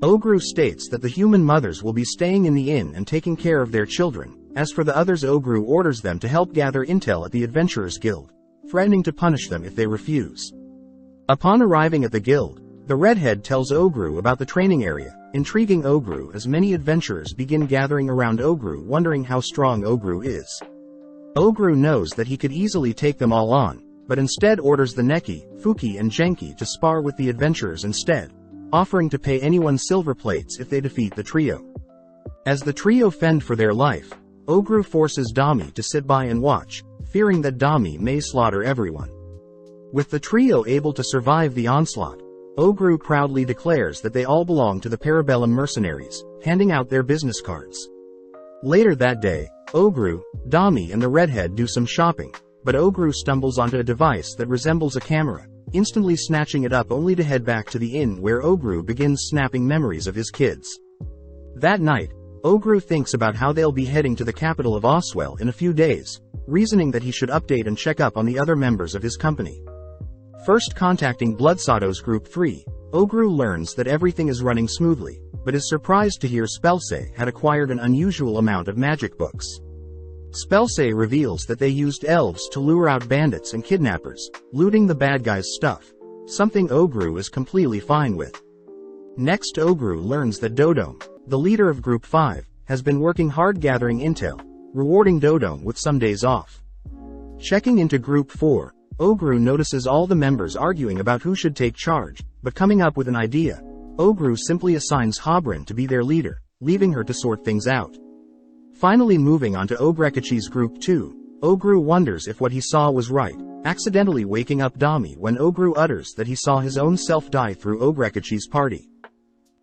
Ogru states that the human mothers will be staying in the inn and taking care of their children. As for the others, Ogru orders them to help gather intel at the Adventurers Guild, threatening to punish them if they refuse. Upon arriving at the guild, the redhead tells Ogru about the training area, intriguing Ogru as many adventurers begin gathering around Ogru, wondering how strong Ogru is. Ogru knows that he could easily take them all on, but instead orders the Neki, Fuki and Genki to spar with the adventurers instead, offering to pay anyone silver plates if they defeat the trio. As the trio fend for their life, Ogru forces Dami to sit by and watch, fearing that Dami may slaughter everyone. With the trio able to survive the onslaught, Ogru proudly declares that they all belong to the Parabellum mercenaries, handing out their business cards. Later that day, Ogru, Dami and the redhead do some shopping, but Ogru stumbles onto a device that resembles a camera, instantly snatching it up only to head back to the inn where Ogru begins snapping memories of his kids. That night, Ogru thinks about how they'll be heading to the capital of Oswell in a few days, reasoning that he should update and check up on the other members of his company. First contacting Bloodsado's Group 3, Ogru learns that everything is running smoothly, but is surprised to hear Spellsay had acquired an unusual amount of magic books. Spellsay reveals that they used elves to lure out bandits and kidnappers, looting the bad guys' stuff, something Ogru is completely fine with. Next, Ogru learns that Dodome, the leader of Group 5, has been working hard gathering intel, rewarding Dodome with some days off. Checking into Group 4, Ogru notices all the members arguing about who should take charge, but coming up with an idea, Ogru simply assigns Hobrin to be their leader, leaving her to sort things out. Finally moving on to Ogrekichi's Group 2, Ogru wonders if what he saw was right, accidentally waking up Dami when Ogru utters that he saw his own self die through Ogrekichi's party.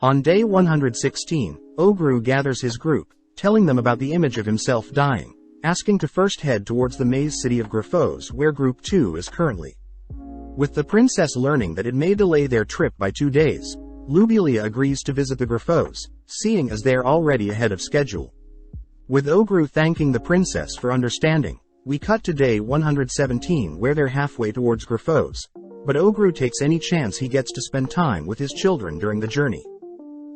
On day 116, Ogru gathers his group, telling them about the image of himself dying, asking to first head towards the maze city of Griffos where Group 2 is currently. With the princess learning that it may delay their trip by 2 days, Lubelia agrees to visit the Griffos, seeing as they are already ahead of schedule. With Ogru thanking the princess for understanding, we cut to day 117 where they're halfway towards Griffos, but Ogru takes any chance he gets to spend time with his children during the journey.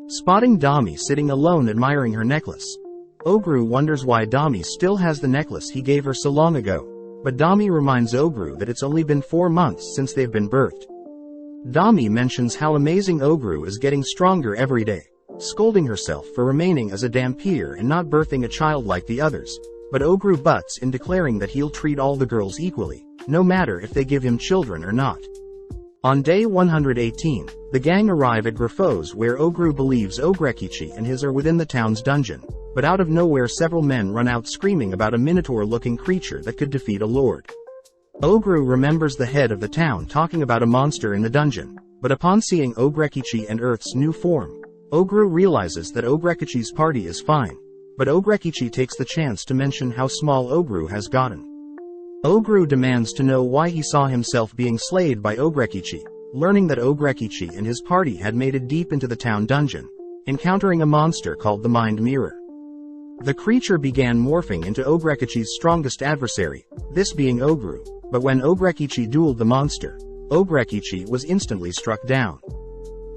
Spotting Dami sitting alone admiring her necklace, Ogru wonders why Dami still has the necklace he gave her so long ago, but Dami reminds Ogru that it's only been 4 months since they've been birthed. Dami mentions how amazing Ogru is getting stronger every day, scolding herself for remaining as a Dhampir and not birthing a child like the others, but Ogru butts in declaring that he'll treat all the girls equally, no matter if they give him children or not. On day 118, the gang arrive at Griffos where Ogru believes Ogrekichi and his are within the town's dungeon, but out of nowhere several men run out screaming about a minotaur-looking creature that could defeat a lord. Ogru remembers the head of the town talking about a monster in the dungeon, but upon seeing Ogrekichi and Earth's new form, Ogru realizes that Ogrekichi's party is fine, but Ogrekichi takes the chance to mention how small Ogru has gotten. Ogru demands to know why he saw himself being slayed by Ogrekichi, learning that Ogrekichi and his party had made it deep into the town dungeon, encountering a monster called the Mind Mirror. The creature began morphing into Ogrekichi's strongest adversary, this being Ogru, but when Ogrekichi dueled the monster, Ogrekichi was instantly struck down.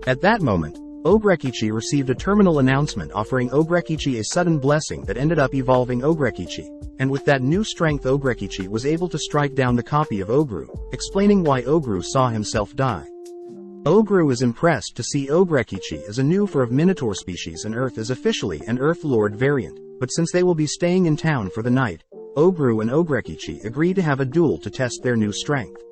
At that moment, Ogrekichi received a terminal announcement offering Ogrekichi a sudden blessing that ended up evolving Ogrekichi, and with that new strength Ogrekichi was able to strike down the copy of Ogru, explaining why Ogru saw himself die. Ogru is impressed to see Ogrekichi as a new form of Minotaur species and Earth is officially an Earth Lord variant, but since they will be staying in town for the night, Ogru and Ogrekichi agree to have a duel to test their new strength.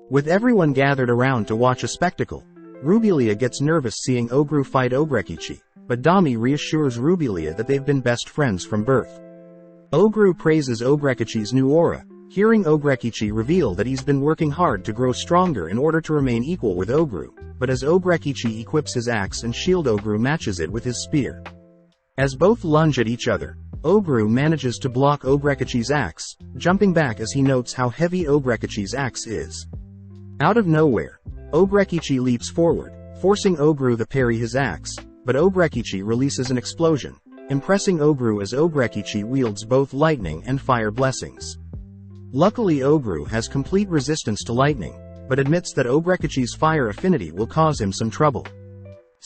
With everyone gathered around to watch a spectacle, Rubelia gets nervous seeing Ogru fight Ogrekichi, but Dami reassures Rubelia that they've been best friends from birth. Ogru praises Ogrekichi's new aura, hearing Ogrekichi reveal that he's been working hard to grow stronger in order to remain equal with Ogru, but as Ogrekichi equips his axe and shield, Ogru matches it with his spear. As both lunge at each other, Ogru manages to block Ogrekichi's axe, jumping back as he notes how heavy Ogrekichi's axe is. Out of nowhere, Ogrekichi leaps forward, forcing Ogru to parry his axe, but Ogrekichi releases an explosion, impressing Ogru as Ogrekichi wields both lightning and fire blessings. Luckily Ogru has complete resistance to lightning, but admits that Ogrekichi's fire affinity will cause him some trouble.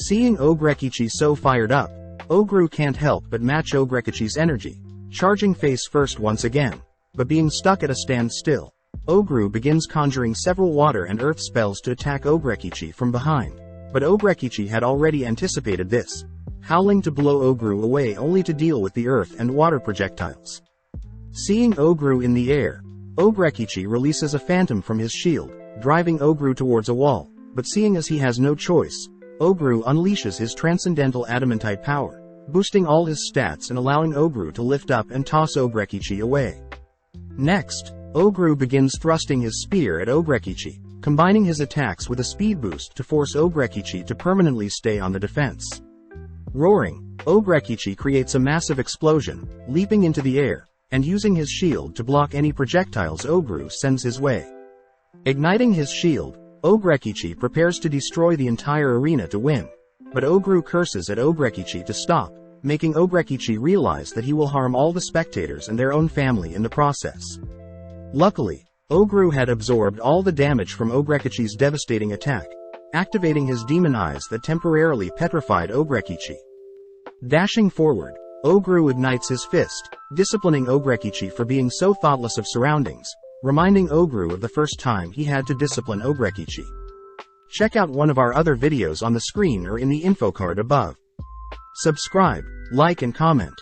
Seeing Ogrekichi so fired up, Ogru can't help but match Ogrekichi's energy, charging face first once again. But being stuck at a standstill, Ogru begins conjuring several water and earth spells to attack Ogrekichi from behind. But Ogrekichi had already anticipated this, howling to blow Ogru away only to deal with the earth and water projectiles. Seeing Ogru in the air, Ogrekichi releases a phantom from his shield, driving Ogru towards a wall, but seeing as he has no choice, Ogru unleashes his transcendental adamantite power, boosting all his stats and allowing Ogru to lift up and toss Ogrekichi away. Next, Ogru begins thrusting his spear at Ogrekichi, combining his attacks with a speed boost to force Ogrekichi to permanently stay on the defense. Roaring, Ogrekichi creates a massive explosion, leaping into the air, and using his shield to block any projectiles Ogru sends his way. Igniting his shield, Ogrekichi prepares to destroy the entire arena to win, but Ogru curses at Ogrekichi to stop, making Ogrekichi realize that he will harm all the spectators and their own family in the process. Luckily, Ogru had absorbed all the damage from Ogrekichi's devastating attack, activating his demon eyes that temporarily petrified Ogrekichi. Dashing forward, Ogru ignites his fist, disciplining Ogrekichi for being so thoughtless of surroundings, reminding Ogru of the first time he had to discipline Ogrekichi. Check out one of our other videos on the screen or in the info card above. Subscribe, like and comment.